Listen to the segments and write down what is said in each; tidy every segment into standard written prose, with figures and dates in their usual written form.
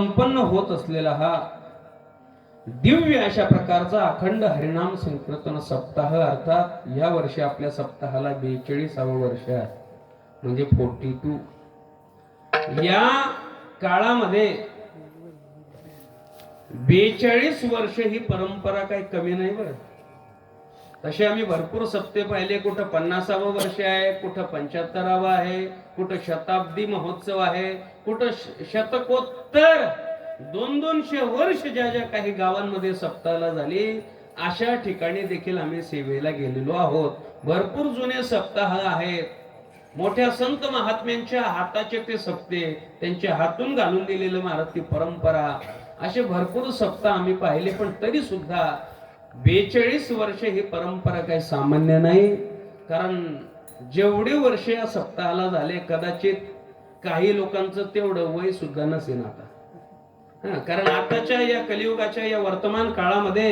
संपन्न होत असलेला हा दिव्य अशा प्रकारचा अखंड हरिनाम संकीर्तन सप्ताह, अर्थात या वर्षी आपल्या सप्ताहाला 42वे वर्ष आहे, म्हणजे 42. या काळामध्ये 42 वर्ष ही परंपरा काही कमी नाही बरं. तसे आम्ही भरपूर सप्ते पाहिले, कुठं 50वे वर्ष आहे, कुठं 75वा आहे, कुठं शताब्दी महोत्सव आहे, कुठं शतकोत्तर 200 वर्ष ज्या ज्या काही गावांमध्ये सप्ताहाला झाली, अशा ठिकाणी देखील आम्ही सेवेला गेलेलो आहोत. भरपूर जुने सप्ताह आहेत. मोठ्या संत महात्म्यांच्या हाताचे ते सप्ते, त्यांच्या हातून घालून दिलेलं महाराज ती परंपरा, असे भरपूर सप्ताह आम्ही पाहिले. पण तरी सुद्धा 42 वर्ष ही परंपरा काही सामान्य नाही. कारण जेवढे वर्ष या सप्ताहाला झाले, कदाचित काही लोकांचं तेवढं वय सुद्धा नसेल आता. कारण आताच्या या कलियुगाच्या या वर्तमान काळामध्ये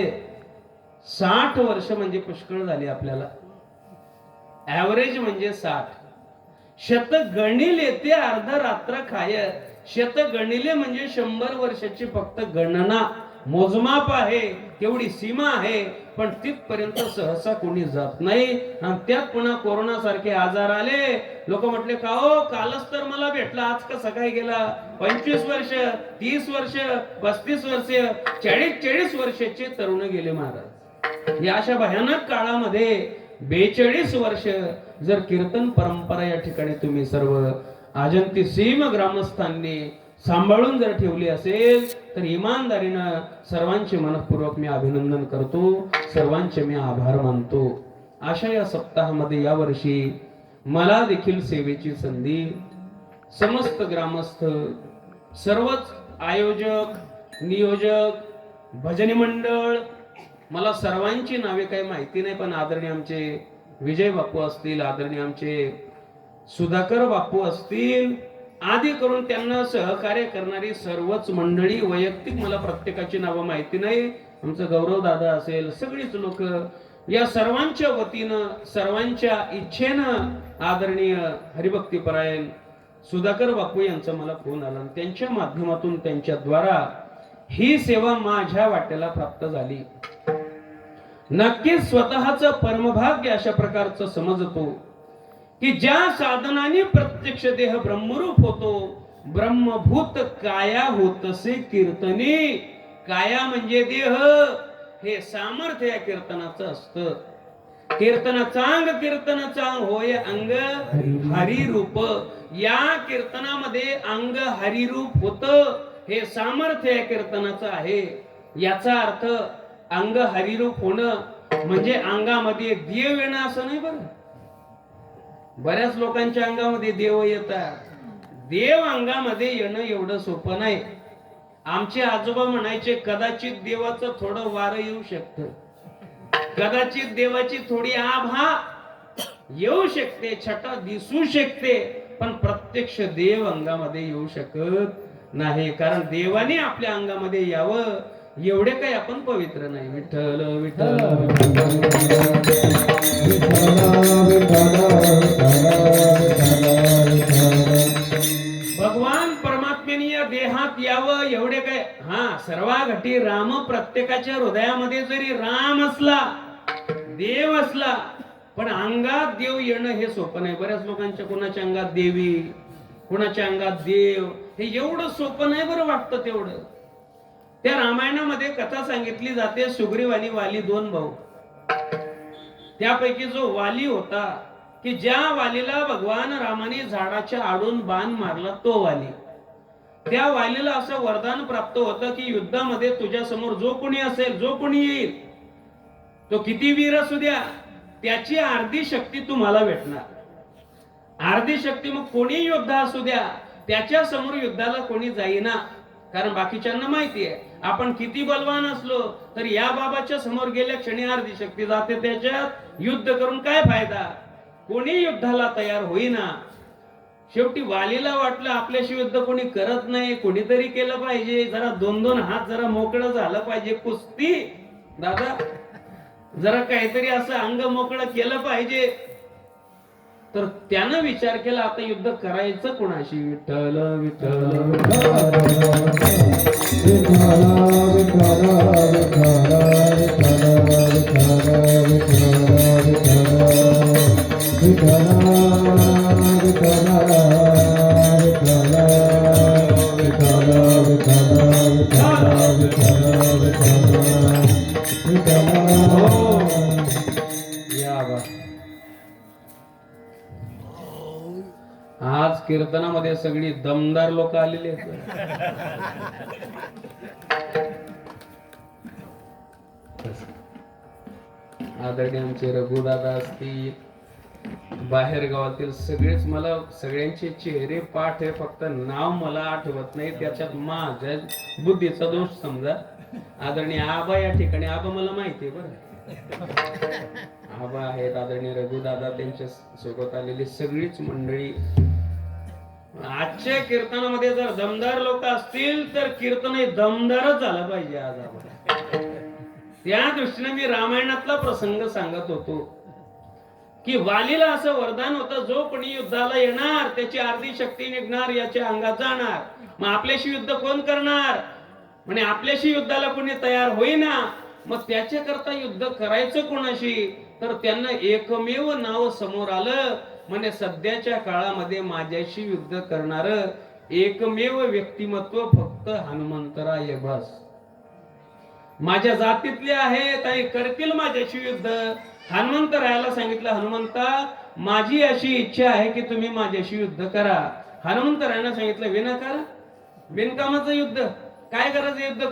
60 वर्ष म्हणजे पुष्कळ झाली आपल्याला. ऍव्हरेज म्हणजे 60. शत गणिले ते अर्ध रात्र खाय. शत गणिले म्हणजे 100 वर्षाची फक्त गणना, मोजमाप आहे, तेवढी सीमा आहे. पण तिथपर्यंत सहसा कोणी जात नाही. आणि त्यात पुन्हा कोरोना सारखे आजार आले. लोक म्हटले, का हो कालच तर मला भेटला, आज कसा काय गेला? 25 वर्ष, 30 वर्ष, 35 वर्ष, 40 वर्षाचे तरुण गेले महाराज. या अशा भयानक काळामध्ये 42 वर्ष जर कीर्तन परंपरा या ठिकाणी तुम्ही सर्व आजंती सीम ग्रामस्थांनी सांभाळून जर ठेवली असेल, तर इमानदारीनं सर्वांचे मनपूर्वक मी अभिनंदन करतो, सर्वांचे मी आभार मानतो. अशा या सप्ताहामध्ये या वर्षी मला देखील सेवेची संधी, समस्त ग्रामस्थ, सर्वच आयोजक, नियोजक, भजनी मंडळ, मला सर्वांची नावे काही माहिती नाही, पण आदरणीय आमचे विजय बापू असतील, आदरणीय आमचे सुधाकर बापू असतील, आदी करून त्यांना सहकार्य करणारी सर्वच मंडळी, वैयक्तिक मला प्रत्येकाची नावं माहिती नाही, आमचं गौरव दादा असेल, सगळीच लोक, या सर्वांच्या वतीनं, सर्वांच्या इच्छेनं आदरणीय हरिभक्तीपरायण सुधाकर बापू यांचा मला फोन आला. त्यांच्या माध्यमातून, त्यांच्या द्वारा ही सेवा माझ्या वाट्याला प्राप्त झाली. नक्कीच स्वतःच परमभाग्य अशा प्रकारचं समजतो की ज्या साधनाने प्रत्यक्ष देह ब्रह्मरूप होतो, ब्रह्मभूत काया होतसे कीर्तने. काया म्हणजे देह, हे सामर्थ्य या कीर्तनाचं असतं. कीर्तनाचांग कीर्तनाचांग होय अंग हरिरूप. या कीर्तनामध्ये अंग हरिरूप होत, हे सामर्थ्य या कीर्तनाचं आहे. याचा अर्थ अंग हरिरूप होणं म्हणजे अंगामध्ये देव येणं असं नाही बरं. बऱ्याच लोकांच्या अंगामध्ये देव येतात. देव अंगामध्ये येणं एवढं सोपं नाही. आमचे आजोबा म्हणायचे, कदाचित देवाचं थोडं वारं येऊ शकतं, कदाचित देवाची थोडी आभा येऊ शकते, छटा दिसू शकते, पण प्रत्यक्ष देव अंगामध्ये येऊ शकत नाही. कारण देवाने आपल्या अंगामध्ये यावं एवढे काही आपण पवित्र नाही. विठ्ठल विठ्ठल भगवान परमात्म्याने या देहात यावं एवढे काय. सर्वाघटी राम. प्रत्येकाच्या हृदयामध्ये जरी राम असला, देव असला, पण अंगात देव येणं हे सोपं नाही. बऱ्याच लोकांच्या, कोणाच्या अंगात देवी, कोणाच्या अंगात देव, हे एवढं सोपं नाही बरं वाटतं तेवढं. त्या रामायणामध्ये कथा सांगितली जाते, सुग्रीव आणि वाली 2 भाऊ. त्यापैकी जो वाली होता, की ज्या वालीला भगवान रामाने झाडाच्या आडून बाण मारला, तो वाली. त्या वालीला असं वरदान प्राप्त होतं की युद्धामध्ये तुझ्या समोर जो कोणी असेल, जो कोणी येईल, तो किती वीर असू द्या, त्याची अर्धी शक्ती तुम्हाला भेटणार. अर्धी शक्ती मग कोणी योद्धा असू द्या, त्याच्या समोर युद्धाला कोणी जाईना. कारण बाकीच्यांना माहिती आहे, आपण किती बलवान असलो तर या बाबाच्या समोर गेल्या क्षणी अर्धी शक्ती जाते, त्याच्यात युद्ध करून काय फायदा. कोणी युद्धाला तयार होईना. शेवटी वालीला वाटलं आपल्याशी युद्ध कोणी करत नाही, कोणीतरी केलं पाहिजे, जरा 2-2 हात जरा मोकळं झालं पाहिजे. कुस्ती दादा, जरा काहीतरी असं अंग मोकळं केलं पाहिजे. तर त्यानं विचार केला आता युद्ध करायचं कोणाशी. विठ्ठल विठ्ठल या बा. आज कीर्तनामध्ये सगळी दमदार लोक आलेली आहेत. आदरणीय आमचे रघुदादा असतील, बाहेर गावातील सगळेच, मला सगळ्यांचे चेहरे पाठ आहे, फक्त नाव मला आठवत नाही, त्याच्यात माझ्या बुद्धीचा दोष समजा. आदरणीय आबा या ठिकाणी, आबा मला माहिती आहे बरं, आबा आहेत. आदरणीय रघुदादा, त्यांच्या सोबत आलेली सगळीच मंडळी. आजच्या कीर्तनामध्ये जर दमदार लोक असतील तर कीर्तन हे दमदारच झालं पाहिजे आज आम्हाला. त्या दृष्टीने मी रामायणातला प्रसंग सांगत होतो की वालीला असं वरदान होतं, जो कोणी युद्धाला येणार त्याची अर्धी शक्ती निघणार, याच्या अंगात जाणार. मग आपल्याशी युद्ध कोण करणार म्हणे, आपल्याशी युद्धाला कोणी तयार होईना, मग त्याच्या करता युद्ध करायचं कोणाशी. तर त्यांना एकमेव नाव समोर आलं, म्हणजे सध्याच्या काळामध्ये माझ्याशी युद्ध करणार एकमेव व्यक्तिमत्व फक्त हनुमंतराय बस. माझ्या जातीतले आहेत आणि करतील माझ्याशी युद्ध. हनुमंतरायाला सांगितलं, हनुमंता माझी अशी इच्छा आहे की तुम्ही माझ्याशी युद्ध करा. हनुमंतरायानं सांगितलं, विनाकारण बिनकामाचं युद्ध, काय गरज युद्ध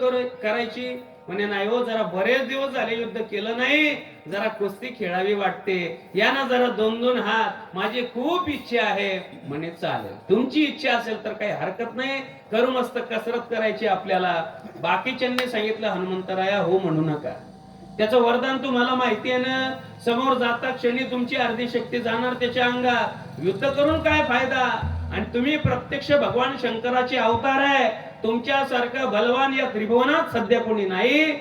करायची म्हणे. नाही हो, जरा बरेच दिवस झाले युद्ध केलं नाही, जरा कुस्ती खेळावी वाटते, या ना जरा 2-2 हात, माझी खूप इच्छा आहे म्हणे. चालेल, तुमची इच्छा असेल तर काही हरकत नाही, करू, मस्त कसरत करायची आपल्याला. बाकीच्यांनी सांगितलं, हनुमंतराया हो म्हणू नका, त्याचं वरदान तुम्हाला माहिती आहे ना, समोर जाता क्षणी तुमची अर्धी शक्ती जाणार त्याच्या अंगात, युद्ध करून काय फायदा. आणि तुम्ही प्रत्यक्ष भगवान शंकराचे अवतार आहे, तुमच्यासारखं बलवान या त्रिभुवनात सध्या कोणी नाही.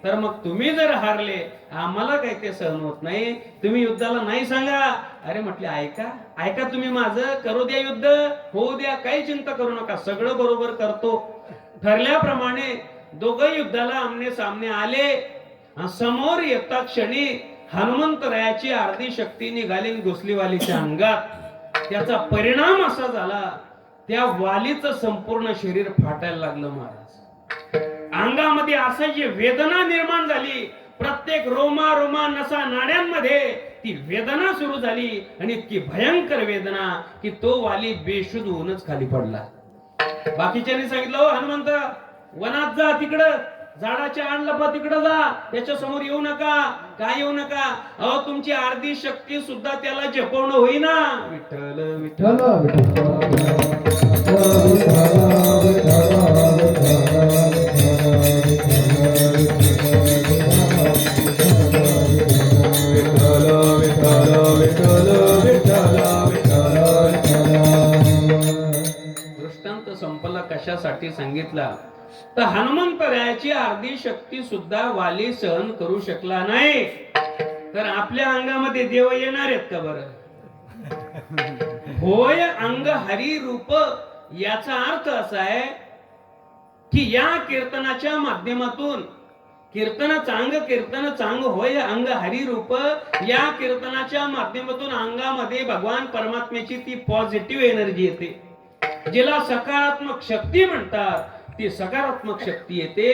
तर मग तुम्ही जर हारले, आम्हाला काही ते सहन होत नाही, तुम्ही युद्धाला नाही सांगा. अरे म्हटले, ऐका ऐका तुम्ही माझं, करू द्या युद्ध, होऊ द्या, काही चिंता करू नका, सगळं बरोबर करतो. ठरल्याप्रमाणे दोघं युद्धाला आमने सामने आले. समोर येता क्षणी हनुमंतरायाची अर्धी शक्ती निघाली घुसली वालीच्या अंगात. त्याचा परिणाम असा झाला, त्या वालीचं संपूर्ण शरीर फाटायला लागलं महाराज. अंगामध्ये असाची वेदना निर्माण झाली, प्रत्येक रोमा नसा नाड्यांमध्ये ती वेदना सुरू झाली, आणि इतकी भयंकर वेदना की तो वाली बेशुद्ध होऊनच खाली पडला. बाकीच्यांनी सांगितलं, हो हनुमंत, वनात जा, तिकडं झाडाच्या आणलपा तिकडं जा, त्याच्या समोर येऊ नका, काय येऊ नका. अहो तुमची अर्धी शक्ती सुद्धा त्याला झेपवणं होईना. विठ्ठल विठ्ठल दृष्टांत संपला कशासाठी सांगितला, तर हनुमंतरायाची अर्धी शक्ती सुद्धा वाली सहन करू शकला नाही. तर आपल्या अंगामध्ये देव येणार आहेत का बरं? होय अंग हरी रूप, याचा अर्थ असा आहे की या कीर्तनाच्या माध्यमातून, कीर्तन चांग होय अंग हरी रूप, या कीर्तनाच्या माध्यमातून अंगामध्ये भगवान परमात्म्याची ती पॉझिटिव्ह एनर्जी येते, जिला सकारात्मक शक्ती म्हणतात. ती सकारात्मक शक्ती येते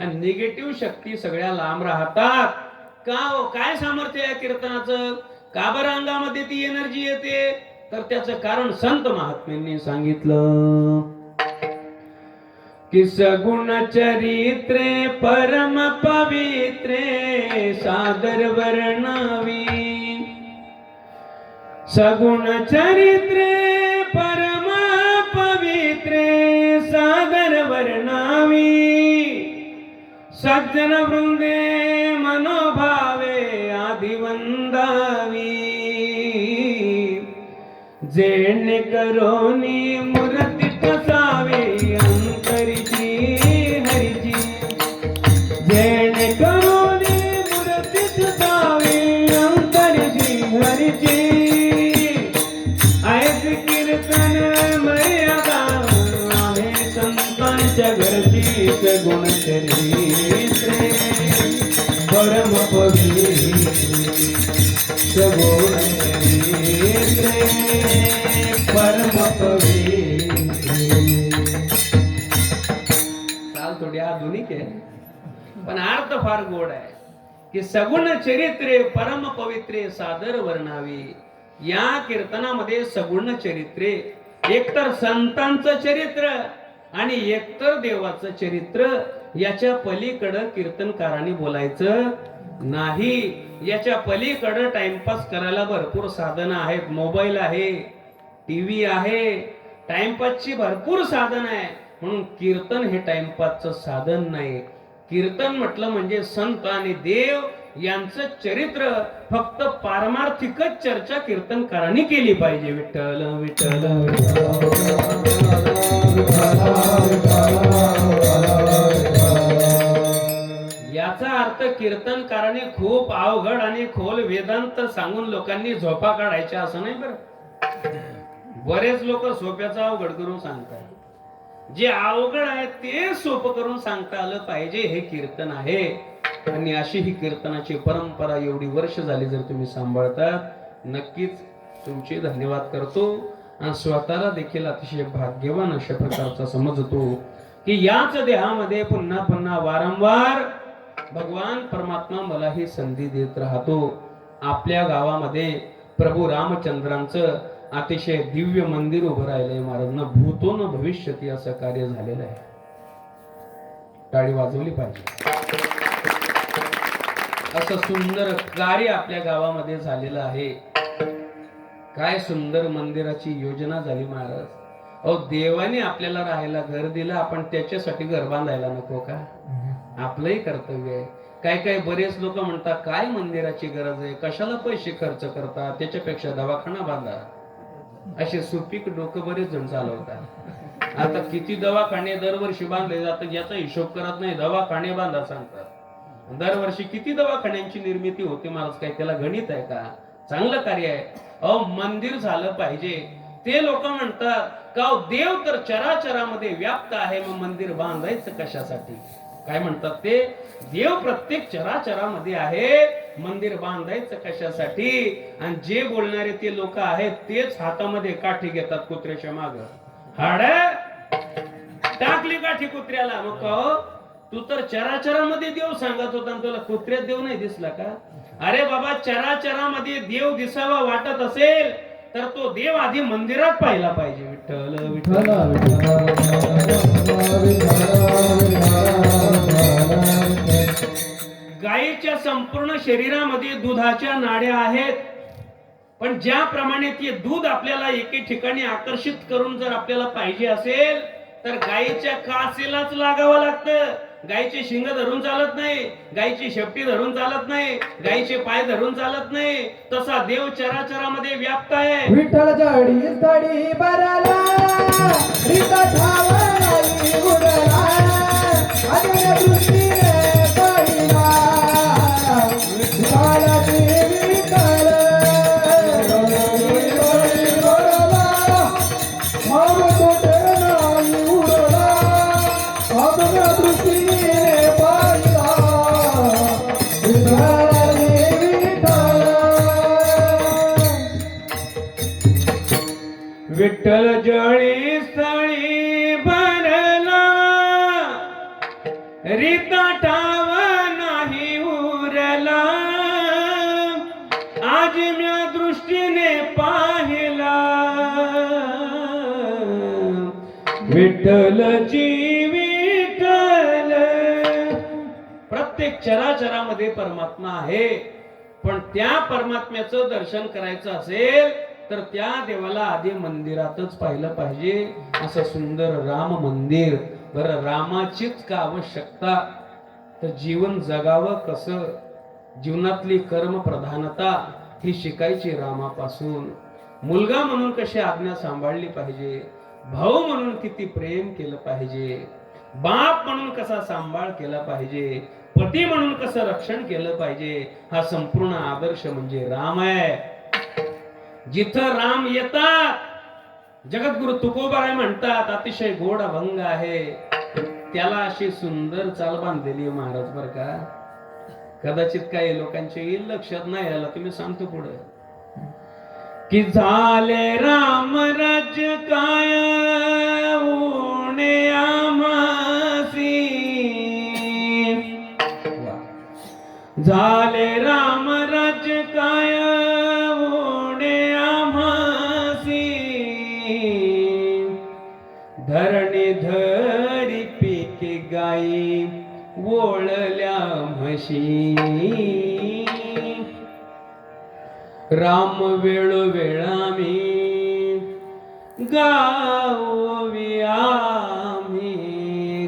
आणि निगेटिव्ह शक्ती सगळ्या लांब राहतात. का काय सामर्थ्य आहे कीर्तनाचं? का बरं अंगामध्ये ती एनर्जी येते? तर त्याचं कारण संत महात्म्यांनी सांगितलं की सगुण चरित्रे परम पवित्रे सादर वर्णवी, सगुण चरित्रे परम पवित्रे सादर वर्णावी, सज्जन वृंदे मनोभावे आदि वंदावी, जेणे करोनी मूर्ती ठसावी अंतरीची हरीची, जेणे करोनी मूर्ती ठसावी अंतरीची हरीची, सगुण चरित्रे परम पवित्रे सगुण चरित्रे परम पवित्रे. चाल थोडी आधुनिक आहे पण अर्थ फार गोड आहे की सगुण चरित्रे परम पवित्रे सादर वर्णावी. या कीर्तनामध्ये सगुण चरित्रे एकतर संतांचं चरित्र आणि एकतर देवाचं चरित्र, याच्या पलीकडं कीर्तनकारांनी बोलायचं नाही. याच्या पलीकडं टाइमपास करायला भरपूर साधनं आहेत. मोबाईल आहे, टीव्ही आहे, टाइमपासची भरपूर साधन आहे. म्हणून कीर्तन हे टाइमपासचं साधन नाही. कीर्तन म्हटलं म्हणजे संत आणि देव यांचं चरित्र. फक्त पारमार्थिकच चर्चा कीर्तनकारांनी केली पाहिजे. विठ्ठल विठ्ठल याचा अर्थ कीर्तनकाराने खूप अवघड आणि खोल वेदांत सांगून लोकांनी झोपा काढायच्या असं नाही बरं. बरेच लोक सोप्याचा अवघड करून सांगतात. जे अवघड आहे ते सोपं करून सांगता आलं पाहिजे, हे कीर्तन आहे. आणि अशी ही कीर्तनाची परंपरा एवढी वर्ष झाली जर तुम्ही सांभाळतात, नक्कीच तुमचे धन्यवाद करतो. आणि स्वतःला देखील अतिशय भाग्यवान अशा प्रकारचा समजतो की याच देहामध्ये पुन्हा पुन्हा वारंवार भगवान परमात्मा मला ही संधी देत राहतो. आपल्या गावामध्ये प्रभू रामचंद्रांचं अतिशय दिव्य मंदिर उभं राहिलंय. महाराजांना भूतो न भविष्यती असं कार्य झालेलं आहे. टाळी वाजवली पाहिजे. असं सुंदर कार्य आपल्या गावामध्ये झालेलं आहे. काय सुंदर मंदिराची योजना झाली महाराज. अहो, देवाने आपल्याला राहायला घर दिलं, आपण त्याच्यासाठी घर बांधायला नको का? आपलंही कर्तव्य आहे. काय काय बरेच लोक म्हणतात काय मंदिराची गरज आहे, कशाला पैसे खर्च करतात, त्याच्यापेक्षा दवाखाना बांधा. असे सुपीक डोकं बरेच जण चालवतात. आता किती दवाखाने दरवर्षी बांधले जातात याचा हिशोब करत नाही. दवाखाने बांधा सांगतात. दरवर्षी किती दवाखान्यांची निर्मिती होते महाराज, काय त्याला गणित आहे का? चांगलं कार्य आहे. अहो, मंदिर झालं पाहिजे. ते लोक म्हणतात का देव तर चराचरामध्ये व्याप्त आहे, मग मंदिर बांधायचं कशासाठी? काय म्हणतात ते? देव प्रत्येक चराचरामध्ये आहे, मंदिर बांधायचं कशासाठी? आणि जे बोलणारे ते लोक आहेत तेच हातामध्ये काठी घेतात कुत्र्याच्या माग. हाड टाकली काठी कुत्र्याला. मग कहो, तू तर चराचरामध्ये देव सांगत होता, तुला कुत्र्यात देव नाही दिसला का? अरे बाबा, चराचरामध्ये देव दिसावा वाटत असेल तर तो देव आधी मंदिरात पाहिला पाहिजे. विठ्ठल विठ्ठल गायीच्या संपूर्ण शरीरामध्ये दुधाच्या नाड्या आहेत. पण ज्याप्रमाणे ते दूध आपल्याला एके ठिकाणी आकर्षित करून जर आपल्याला पाहिजे असेल तर गायीच्या कासेलाच लागावं लागतं. गायीचे शिंग धरून चालत नाही, गायीची शेपटी धरून चालत नाही, गायीचे पाय धरून चालत नाही. तसा देव चराचरामध्ये व्याप्त आहे. विठ्ठल जडी जडी बरला रिता ठावली उडला अजून दृष्टीने पाहिला विठ्ठला देवी विठ्ठल मग कुठे नाही उडला अजून दृष्टीने पाहिला विठ्ठला देवी विठ्ठल. विठ्ठल जळी स्थळी भरला रीता ठाव नाही उरला आज म्या दृष्टीने पाहिला विठ्ठलची विठ्ठल. प्रत्येक चराचरामध्ये परमात्मा आहे. पण त्या परमात्म्याचं दर्शन करायचं असेल तर त्या देवाला आधी मंदिरातच पाहिलं पाहिजे. असं सुंदर राम मंदिर. बरं, रामाचीच का आवश्यकता? तर जीवन जगावं कसं, जीवनातली कर्म प्रधानता ही शिकायची रामापासून. मुलगा म्हणून कशी आज्ञा सांभाळली पाहिजे, भाऊ म्हणून किती प्रेम केलं पाहिजे, बाप म्हणून कसा सांभाळ केला पाहिजे, पती म्हणून कसं रक्षण केलं पाहिजे, हा संपूर्ण आदर्श म्हणजे राम आहे. जिथं राम येतात, जगद्गुरु तुकोबाराय म्हणतात, अतिशय गोड अभंग आहे. त्याला अशी सुंदर चाल बांधलेली आहे महाराज बर का. कदाचित काही लोकांच्या येईल लक्षात नाही आला, तुम्ही सांगतो पुढे की झाले राम राज्य काय ऊणे आमासी, झाले राम राज्य काय ऊणे आम्हासी, धरणी धरी पीक गाई वोळल्या म्हशी, राम वेळोवेळामी गावी आम्ही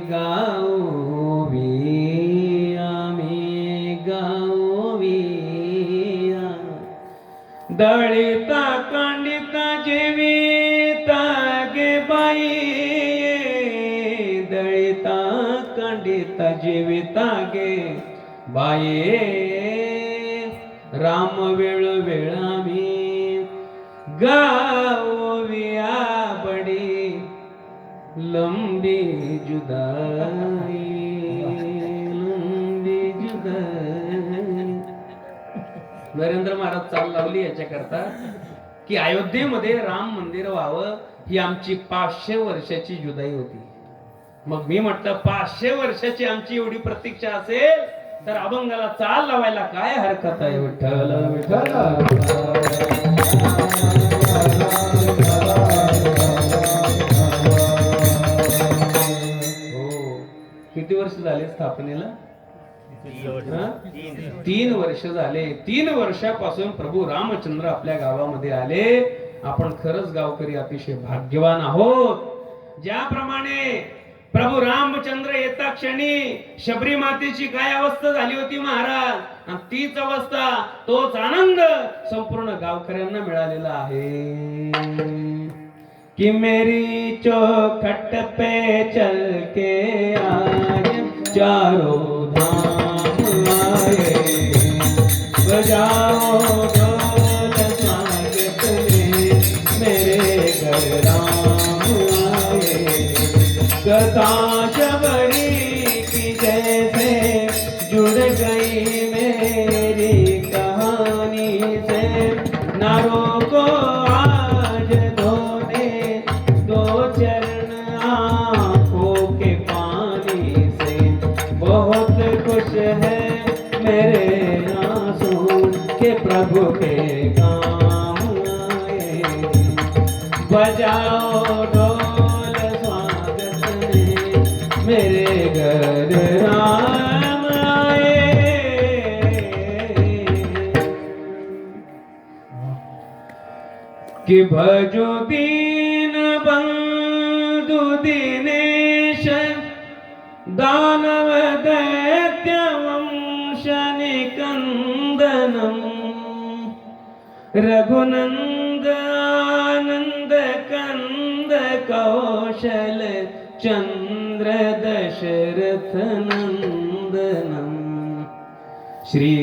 गावी आम्ही गावी, दळिता कांडिता जेविता गे बाई, दळिता कांडिता जेविता गे बाई, राम वेळोवेळामी गाविया बडी लंबी जुदाई, लंबी जुदाई. नरेंद्र महाराज चाल लावली याच्याकरता की अयोध्येमध्ये राम मंदिर व्हावं, ही आमची 500 वर्षाची जुदाई होती. मग मी म्हटलं 500 वर्षाची आमची एवढी प्रतीक्षा असेल तर अभंगाला चाल लावायला काय हरकत आहे. विठ्ठल विठ्ठल हो. किती वर्ष झाले स्थापनेला? 3 वर्ष झाले. 3 वर्षापासून प्रभू रामचंद्र आपल्या गावामध्ये आले. आपण खरंच गावकरी अतिशय भाग्यवान आहोत. ज्याप्रमाणे प्रभू रामचंद्र येता क्षणी शबरी मातेची काय अवस्था झाली होती महाराज, आणि तीच अवस्था तोच आनंद संपूर्ण गावकऱ्यांना मिळालेला आहे. कि मेरी चौखट पे चल के आज चारों धाम आए, बजाओ ढोल स्वागत में मेरे घर राम आए, कथा शबरी की जैसे जुड़ गई मेरी कहानी से, नारों को आज धोने दो चरण आंखों के पानी से, बहुत खुश है मेरे आंसू के प्रभु के काम आए, बजाओ ढोल स्वागत में मेरे घर राम आए. कि भजो दीन बंधु दिनेश, दानव दैत्य वंश निकंदनम, रघुनंद आनंद कंद कौशल चंद्र दशरथ नंदनम, श्री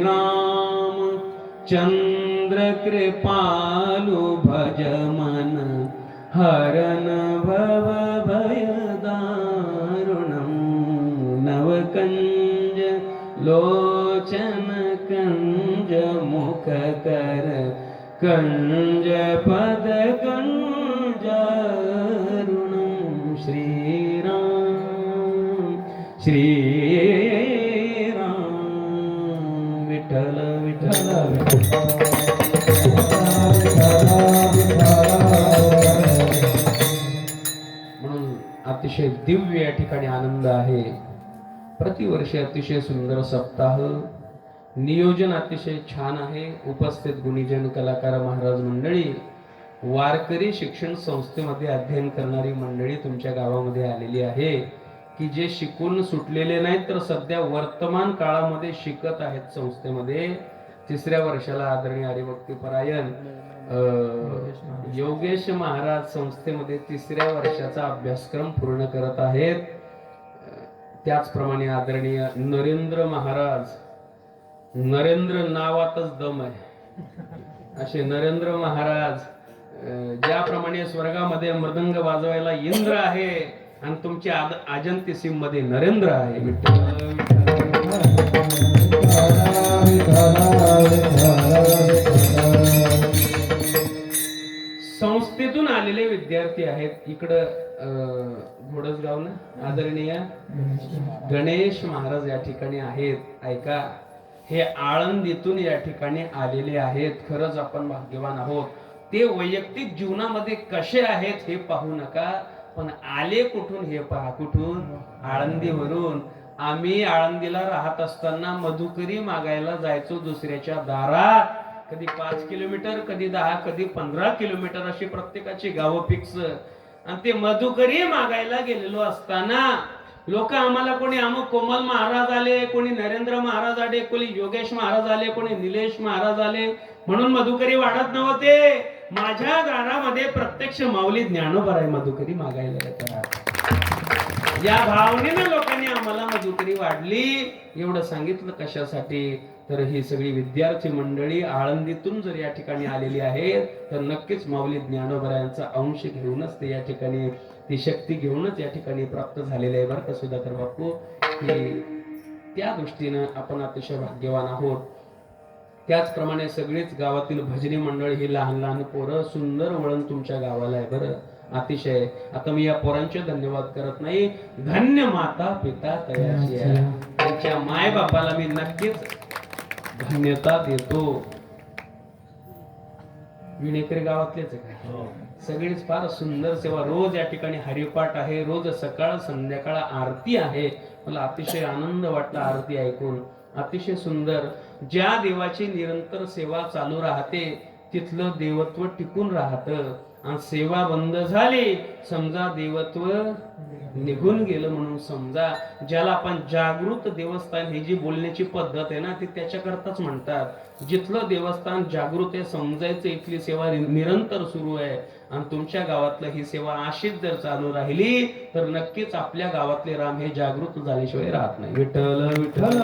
राम चंद्र कृपालु भज मन हरन भव भय दारुणम, नवकंज लोचन कंज मुख कर कंज पद कंज अरुणम, श्री राम विठ्ठल विठ्ठल म्हणून अतिशय दिव्य या ठिकाणी आनंद आहे. प्रतिवर्षी अतिशय सुंदर सप्ताह, नियोजन अतिशय छान आहे. उपस्थित गुणीजन कलाकार महाराज मंडळी, वारकरी शिक्षण संस्थेमध्ये अध्ययन करणारी मंडळी तुमच्या गावामध्ये आलेली आहे की जे शिकून सुटलेले नाहीत तर सध्या वर्तमान काळामध्ये शिकत आहेत संस्थेमध्ये. 3ऱ्या वर्षाला आदरणीय हरिभक्ती परायण योगेश महाराज संस्थेमध्ये 3ऱ्या वर्षाचा अभ्यासक्रम पूर्ण करत आहेत. त्याचप्रमाणे आदरणीय नरेंद्र महाराज, नरेंद्र नावातच दम आहे, असे नरेंद्र महाराज ज्याप्रमाणे स्वर्गामध्ये मृदंग वाजवायला इंद्र आहे आणि तुमची अजंती सिम मध्ये नरेंद्र आहे. विठ्ठल संस्थेतून आलेले विद्यार्थी आहेत इकडं घोडसगावला आदरणीय गणेश महाराज या ठिकाणी आहेत. ऐका, हे आळंदीतून या ठिकाणी आलेले आहेत. खरंच आपण भाग्यवान आहोत. ते वैयक्तिक जीवनामध्ये कसे आहेत हे पाहू नका, पण आले कुठून हे पहा. कुठून? आळंदीवरून. आम्ही आळंदीला राहत असताना मधुकरी मागायला जायचो दुसऱ्याच्या दारात. कधी 5 किलोमीटर, कधी 10, कधी 15 किलोमीटर अशी प्रत्येकाची गावं फिक्स. आणि ते मधुकरी मागायला गेलेलो असताना लोक आम्हाला, कोणी अमुक कोमल महाराज आले, कोणी नरेंद्र महाराज आले, कोणी योगेश महाराज आले, कोणी निलेश महाराज आले म्हणून मधुकरी वाढत नव्हते. माझ्या दारामध्ये प्रत्यक्ष माऊली ज्ञानोबा मधुकरी मागायला येतात. या भावनेनं लोकांनी आम्हाला मधुकरी वाढली. एवढं सांगितलं कशासाठी? तर ही सगळी विद्यार्थी मंडळी आळंदीतून जर या ठिकाणी आलेली आहेत तर नक्कीच माऊली ज्ञानोबा यांचा अंश घेऊनच ते या ठिकाणी, ती शक्ती घेऊनच या ठिकाणी प्राप्त झालेले आहे बरं का सुधाकर बापू. की त्या दृष्टीनं आपण अतिशय भाग्यवान आहोत. त्याचप्रमाणे सगळीच गावातील भजनी मंडळ ही लहान लहान पोरं, सुंदर वळण तुमच्या गावाला आहे बरं. अतिशय. आता मी या पोरांचे धन्यवाद करत नाही, धन्य माता पिता तयाची आहे. त्यांच्या माय बापाला मी नक्कीच धन्यता देतो. विणेकरी गावातलेच आहे का? सगळीच फार सुंदर सेवा. रोज या ठिकाणी हरिपाठ आहे, रोज सकाळ संध्याकाळ आरती आहे. मला अतिशय आनंद वाटला आरती ऐकून. अतिशय सुंदर. ज्या देवाची निरंतर सेवा चालू राहते तिथलं देवत्व टिकून राहतं. आणि सेवा बंद झाली समजा देवत्व निघून गेलं म्हणून समजा. ज्याला आपण जागृत देवस्थान ही जी बोलण्याची पद्धत आहे ना, ती त्याच्याकरताच म्हणतात. जिथलं देवस्थान जागृत आहे समजायचं इथली सेवा निरंतर सुरू आहे. आणि तुमच्या गावातलं ही सेवा अशीच जर चालू राहिली तर नक्कीच आपल्या गावातले राम हे जागृत झाल्याशिवाय राहत नाही. विठ्ठल विठ्ठल.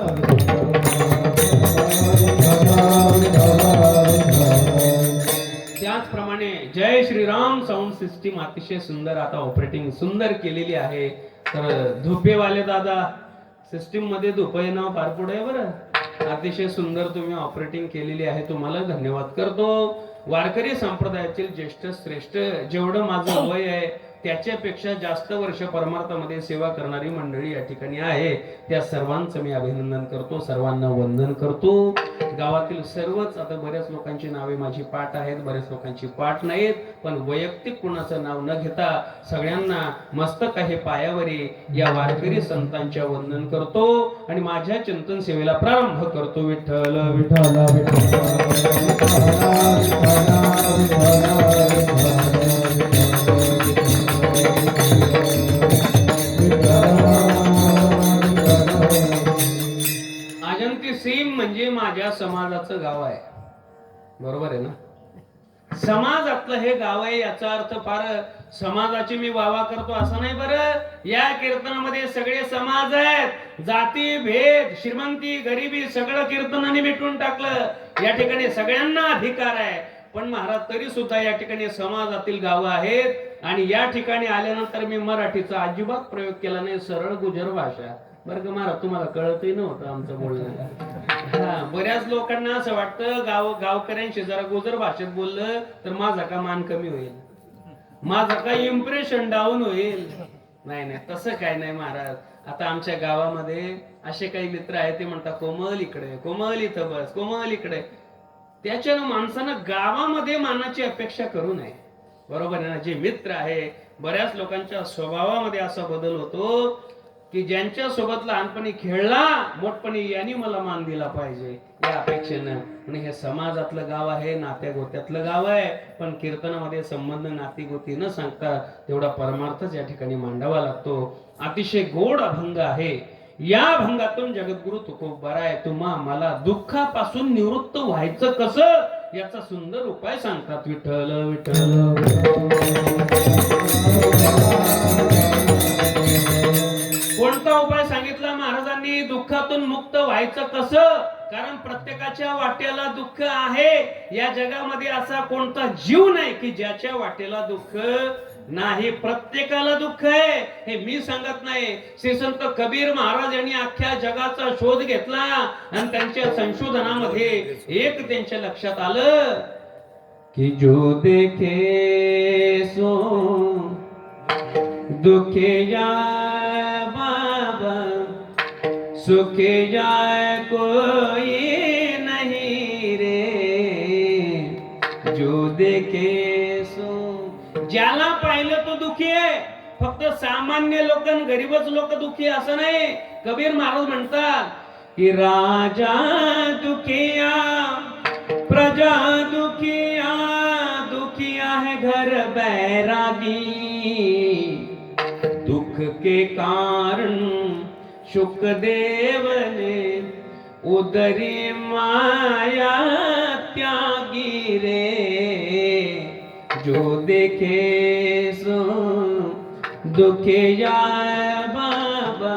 त्याचप्रमाणे जय श्रीराम साऊंड सिस्टीम अतिशय सुंदर आता ऑपरेटिंग सुंदर केलेली आहे. तर धुपेवाले दादा सिस्टीम मध्ये धुपे नाव फार पुढे आहे बरं. अतिशय सुंदर तुम्ही ऑपरेटिंग केलेली आहे. तुम्हाला धन्यवाद करतो. वारकरी संप्रदायातील ज्येष्ठ श्रेष्ठ, जेवढं माझं वय आहे त्याच्यापेक्षा जास्त वर्ष परमार्थामध्ये सेवा करणारी मंडळी या ठिकाणी आहे. त्या सर्वांचं मी अभिनंदन करतो, सर्वांना वंदन करतो. गावातील सर्वच, आता बऱ्याच लोकांची नावे माझी पाठ आहेत, बऱ्याच लोकांची पाठ नाहीत, पण वैयक्तिक कुणाचं नाव न घेता सगळ्यांना मस्तक आहे पायावरी या वारकरी संतांच्या वंदन करतो आणि माझ्या चिंतन सेवेला प्रारंभ करतो. विठ्ठल विठ्ठल अजंती सीम म्हणजे माझ्या समाजाचं गाव आहे. बरोबर आहे ना? समाजातलं हे गाव आहे. याचा अर्थ फार समाजाची मी वावा करतो असं नाही बरं. या कीर्तनामध्ये सगळे समाज आहेत. जाती भेद श्रीमंती गरिबी सगळं कीर्तनाने मिटून टाकलं. या ठिकाणी सगळ्यांना अधिकार आहे. पण महाराज तरी सुद्धा या ठिकाणी समाजातील गावं आहेत. आणि या ठिकाणी आल्यानंतर मी मराठीचा अजिबात प्रयोग केला नाही, सरळ गुजर भाषा. बरं का महाराज, तुम्हाला कळतही नव्हतं आमचं बोलणं. बऱ्याच लोकांना असं वाटतं गावकऱ्यांशी जरा गुजर भाषेत बोललं तर माझा का मान कमी होईल, माझं काय इम्प्रेशन डाऊन होईल. नाही, तसं काय नाही महाराज. आता आमच्या गावामध्ये असे काही मित्र आहेत, ते म्हणतात कोमल इकडे, कोमल इथं बस, कोमल इकडे. त्याच्यानं माणसानं गावामध्ये मानाची अपेक्षा करू नये. बरोबर आहे ना? जे मित्र आहे, बऱ्याच लोकांच्या स्वभावामध्ये असा बदल होतो की ज्यांच्या सोबत लहानपणी खेळला मोठपणी यांनी मला मान दिला पाहिजे या अपेक्षेनं. म्हणजे हे समाजातलं गाव आहे, नात्या गोत्यातलं गाव आहे. पण कीर्तनामध्ये संबंध नाती गोती न सांगता तेवढा परमार्थच या ठिकाणी मांडावा लागतो. अतिशय गोड अभंग आहे. या अभंगातून जगद्गुरु तुकोबाराय तुम्हा मला दुःखापासून निवृत्त व्हायचं कसं याचा सुंदर उपाय सांगतात. विठ्ठल विठ्ठल. कोणता उपाय सांगितला महाराजांनी? दुःखातून मुक्त व्हायचं कसं? कारण प्रत्येकाच्या वाट्याला दुःख आहे. या जगामध्ये असा कोणता जीव नाही की ज्याच्या वाट्याला दुःख नाही, प्रत्येकाला दुःख आहे, हे मी सांगत नाही. श्री संत कबीर महाराज यांनी अख्ख्या जगाचा शोध घेतला आणि त्यांच्या संशोधनामध्ये एक त्यांच्या लक्षात आलं की जो देखे सो दुखे जाय बाबा, सुखे जाय कोई नहीं रे, जो देखे सो. ज्याला पाहिलं तो दुखी आहे. फक्त सामान्य लोक आणि गरीबच लोक दुखी असं नाही. कबीर महाराज म्हणतात की राजा दुखिया प्रजा दुखिया, दुखिया है घर बैरागी, दुख के कारण शुकदेव ने उदरी माया त्यागी रे, जो देखे सो दुखे जाए बाबा,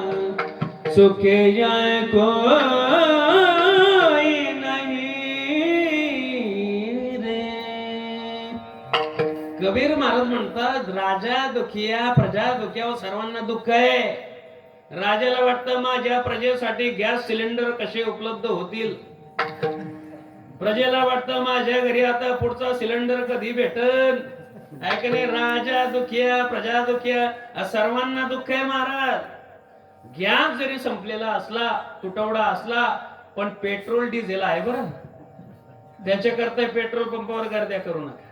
सुखे जाए कोई नहीं रे. कबीर महाराज म्हणतात राजा दुखिया प्रजा दुखिया, सर्वांना दुःख आहे. राजाला वाटतं माझ्या प्रजेसाठी गॅस सिलेंडर कसे उपलब्ध होतील, प्रजेला वाटतं माझ्या घरी आता पुढचा सिलेंडर कधी भेटल. ऐकणे, राजा दुखिया प्रजा दुखिया, सर्वांना दुःख आहे महाराज. गॅस जरी संपलेला असला, तुटवडा असला, पण पेट्रोल डिझेल आहे बरं. त्याच्याकरता पेट्रोल पंपावर गर्द्या करू नका,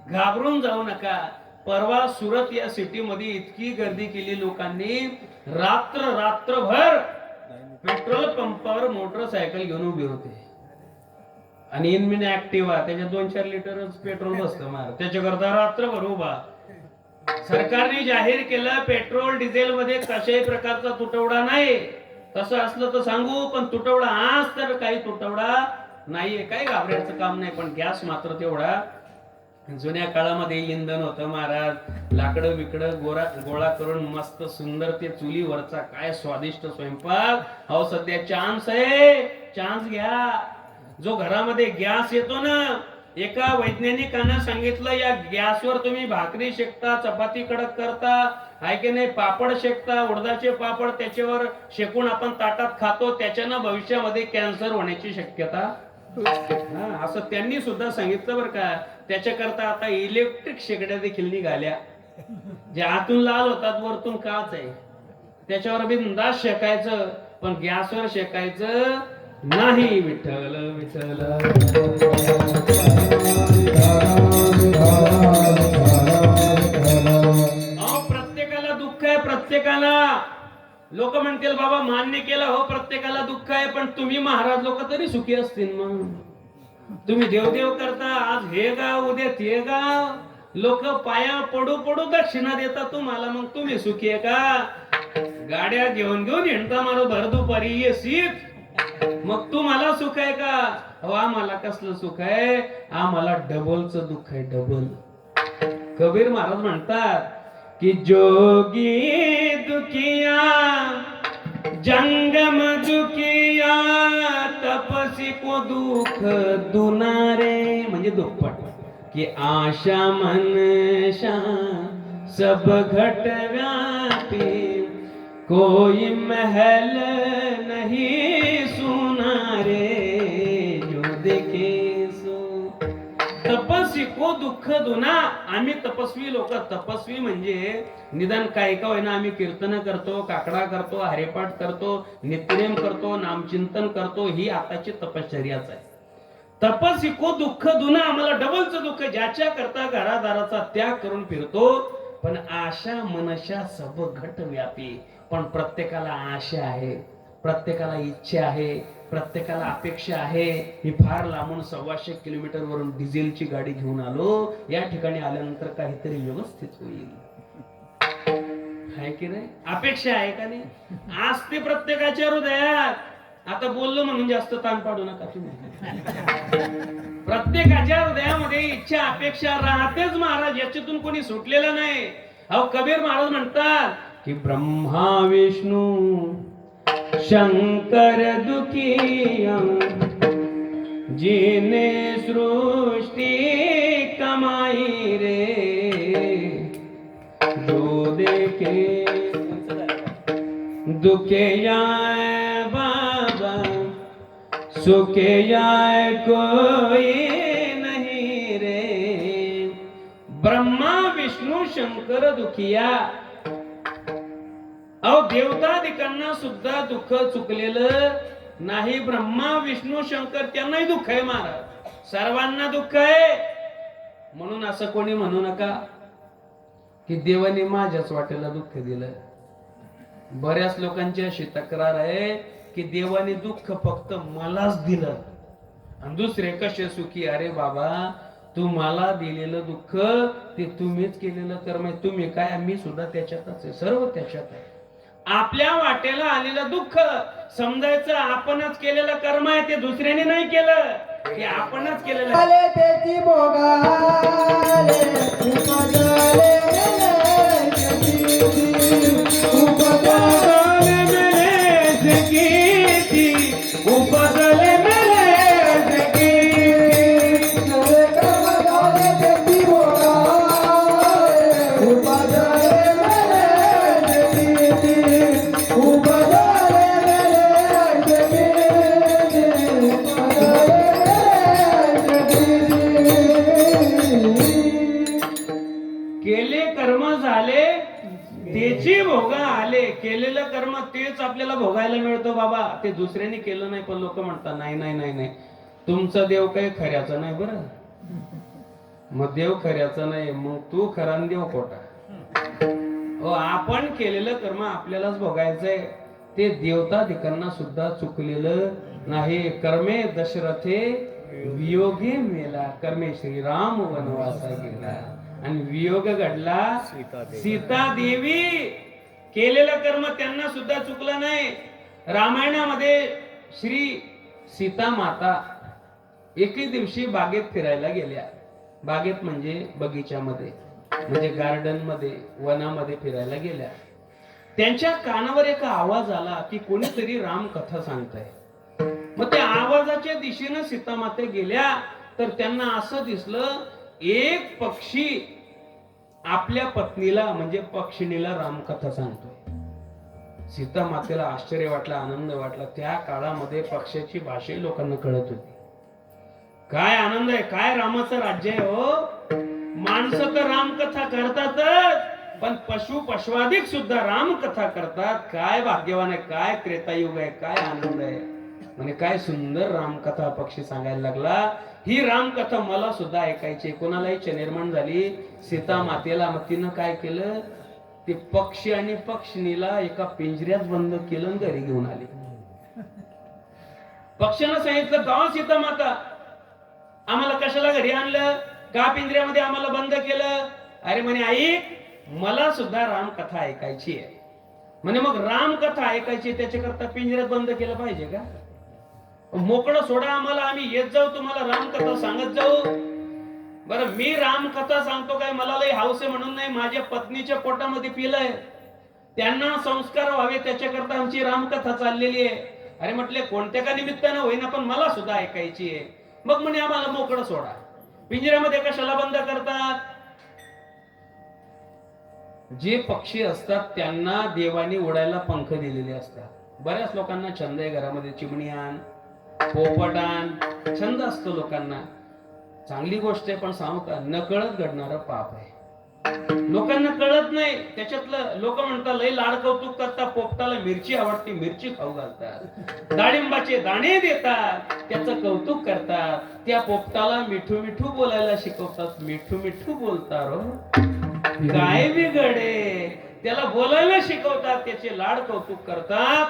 घाबरून जाऊ नका. परवा सुरत या सिटी मध्ये इतकी गर्दी केली लोकांनी, रात्रभर पेट्रोल पंपावर मोटरसायकल घेऊन उभे होते. आणि इनमिन ऍक्टिव्हा, त्याच्यात 2-4 लिटरच पेट्रोल बसतं महाराज, त्याच्याकरता रात्रभर उभा. सरकारने जाहीर केलं पेट्रोल डिझेल मध्ये कशाही प्रकारचा तुटवडा नाही. तसं असलं तर सांगू, पण तुटवडा आज तर काही तुटवडा नाहीये, काही घाबरायचं काम नाही. पण गॅस मात्र तेवढा. जुन्या काळामध्ये इंधन होतं महाराज, लाकडं बिकडं गोळा करून मस्त सुंदर ते चुलीवरचा काय स्वादिष्ट स्वयंपाक. अहो सध्या चान्स आहे, चान्स घ्या. जो घरामध्ये गॅस येतो ना, एका वैज्ञानिकानं सांगितलं या गॅसवर तुम्ही भाकरी शेकता, चपाती कडक करता, आहे की नाही, पापड शेकता, उडदाचे पापड त्याच्यावर शेकून आपण ताटात खातो, त्याच्यानं भविष्यामध्ये कॅन्सर होण्याची शक्यता. असं त्यांनी सुद्धा सांगितलं बरं का. त्याच्याकरता आता इलेक्ट्रिक शेगड्या देखील निघाल्या, जे आतून लाल होतात वरतून काच आहे, त्याच्यावर बिनधास्त शेकायचं, पण गॅसवर शेकायचं नाही. विठ्ठल विठ्ठल. प्रत्येकाला दुःख आहे, प्रत्येकाला. लोक म्हणतील बाबा मान्य केलं, हो प्रत्येकाला दुःख आहे, पण तुम्ही महाराज लोक तरी सुखी असतील. मग तुम्ही देवदेव करता, आज हे गाव उद्या ते गाव, लोक पाया पडू पडू दक्षिणा देता तुम्हाला, मग तुम्ही सुखी आहे का? गाड्या घेऊन हिंडता मला भर दुपारी येशीत, मग तुम्हाला सुख आहे का? हो आम्हाला कसलं सुख आहे, आम्हाला डबलचं दुःख आहे, डबल. कबीर महाराज म्हणतात कि जोगी दुखिया जंगम दुखिया, तपसी को दुख दुनारे, म्हणजे दुप्पट. कि आशा मनशा सब घट व्यापी, कोई महल नहीं सुना रे, जो देखे सो. तपस्वी को दुःख दुना. आम्ही तपस्वी लोक, तपस्वी म्हणजे निदान काय का होईना आम्ही कीर्तन करतो, काकडा करतो, हरिपाठ करतो, नित्यनेम करतो, नामचिंतन करतो, ही आताची तपश्चर्याच आहे. तपस्वी को दुःख दुना, आम्हाला डबलचं दुःख, ज्याच्या करता घरादाराचा त्याग करून फिरतो. पण आशा मनशा सब घट व्यापी, पण प्रत्येकाला आशा आहे, प्रत्येकाला इच्छा आहे, प्रत्येकाला अपेक्षा आहे. मी फार लांबून 125 किलोमीटर वरून डिझेलची गाडी घेऊन आलो, या ठिकाणी आल्यानंतर काहीतरी व्यवस्थित होईल, आहे की नाही? अपेक्षा आहे का नाही? आज ते प्रत्येकाच्या हृदयात. आता बोललो म्हणून जास्त ताण पाडू नका तुम्ही. प्रत्येकाच्या हृदयामध्ये इच्छा अपेक्षा राहतेच महाराज, याच्यातून कोणी सुटलेलं नाही. अहो कबीर महाराज म्हणतात की ब्रह्मा विष्णू शंकर दुखिया, जिने सृष्टि कमाई रे, देखे दुखे जाए बाबा सुखे जाए कोई नहीं रे। ब्रह्मा विष्णू शंकर दुखिया, अहो देवतादिकांना सुद्धा दुःख चुकलेलं नाही. ब्रह्मा विष्णू शंकर त्यांनाही दुःख आहे महाराज, सर्वांना दुःख आहे. म्हणून असं कोणी म्हणू नका की देवाने माझ्याच वाटेला दुःख दिलं. बऱ्याच लोकांची अशी तक्रार आहे की देवाने दुःख फक्त मलाच दिलं आणि दुसरे कसे सुखी. अरे बाबा, तू मला दिलेलं दुःख ते तुम्हीच केलेलं कर्म आहे. तुम्ही काय, मी सुद्धा त्याच्यातच आहे, सर्व त्याच्यात आहे. आपल्या वाटेला आलेलं दुःख समजायचं आपणच केलेलं कर्म आहे, ते दुसऱ्याने नाही केलं, ते आपणच केलेलं आहे. आले त्याची भोगाले उपजले उपजले मेरे जगीती, उपजले मेरे जगीती. सगळे कर्म झाले त्याची भोगाले उपजले केले कर्म झाले त्याची भोगा आले. केलेलं कर्म तेच आपल्याला भोगायला मिळतो बाबा, ते दुसऱ्याने केलं नाही. पण लोक म्हणतात नाही नाही नाही नाही, तुमचा देव काही खऱ्याचा नाही. बरं, मग देव खऱ्याचा नाही, मग तू खरा आणि देव खोटा. आपण केलेलं कर्म आपल्यालाच भोगायचंय, ते देवतादिकांना सुद्धा चुकलेलं नाही. कर्मे दशरथे वियोगे मेला, कर्मे श्रीराम वनवासा गेला आणि वियोग घडला सीता देवी. केलेलं कर्म त्यांना सुद्धा चुकलं नाही. रामायणामध्ये श्री सीता माता एके दिवशी बागेत फिरायला गेल्या. बागेत म्हणजे बगीच्यामध्ये, म्हणजे गार्डन मध्ये, वनामध्ये फिरायला गेल्या. त्यांच्या कानावर एक आवाज आला की कोणीतरी रामकथा सांगताय. मग त्या आवाजाच्या दिशेनं सीता माता गेल्या तर त्यांना असं दिसलं एक पक्षी आपल्या पत्नीला म्हणजे पक्षिणीला रामकथा सांगतोय. सीता मातेला आश्चर्य वाटलं, आनंद वाटला. त्या काळामध्ये पक्ष्याची भाषा लोकांना कळत होती. काय आनंद आहे, काय रामाचं राज्य आहे हो. माणसं तर रामकथा करतातच, पण पशु पशवादिक सुद्धा रामकथा करतात. काय भाग्यवान आहे, काय त्रेतायुग आहे, काय आनंद आहे. म्हणजे काय सुंदर रामकथा पक्षी सांगायला लागला. ही रामकथा मला सुद्धा ऐकायची. कोणाला इच्छा निर्माण झाली सीता मातेला. मग तिनं काय केलं, ते पक्षी आणि पक्षिणीला एका पिंजऱ्यात बंद केलं आणि घरी घेऊन आली. पक्ष्यानं सांगितलं, का सीता माता आम्हाला कशाला घरी आणलं, का पिंजऱ्यामध्ये आम्हाला बंद केलं. अरे म्हणे आई, मला सुद्धा रामकथा ऐकायची आहे. म्हणे मग रामकथा ऐकायची त्याच्याकरता पिंजऱ्यात बंद केलं पाहिजे का. मोकळं सोडा आम्हाला, आम्ही येत जाऊ, तुम्हाला रामकथा सांगत जाऊ. बरं, मी रामकथा सांगतो काय, मला लई हौस आहे म्हणून नाही. माझ्या पत्नीच्या पोटामध्ये पिलंय, त्यांना संस्कार व्हावे त्याच्याकरता आमची रामकथा चाललेली आहे. अरे म्हटले कोणत्या का निमित्तानं होईना, पण मला सुद्धा ऐकायची आहे. मग म्हणे आम्हाला मोकळं सोडा, पिंजऱ्यामध्ये कशाला बंद करतात. जे पक्षी असतात त्यांना देवाने उडायला पंख दिलेले असतात. बऱ्याच लोकांना छंद आहे, घरामध्ये चिमणी आण, पोपट आण, छंद असतो लोकांना. चांगली गोष्ट आहे, पण सांगू का, नकळत घडणारं पाप आहे. लोकांना कळत नाही त्याच्यातलं. लोक म्हणतात लय लाड कौतुक करतात, पोपटाला मिरची आवडते, मिरची खाऊ घालतात, डाळिंबाचे दाणे देतात, त्याचं कौतुक करतात. त्या पोपटाला मिठू मिठू बोलायला शिकवतात. मिठू मिठू बोलतात रो, काय बिघडे, त्याला बोलायला शिकवतात, त्याचे लाड कौतुक करतात.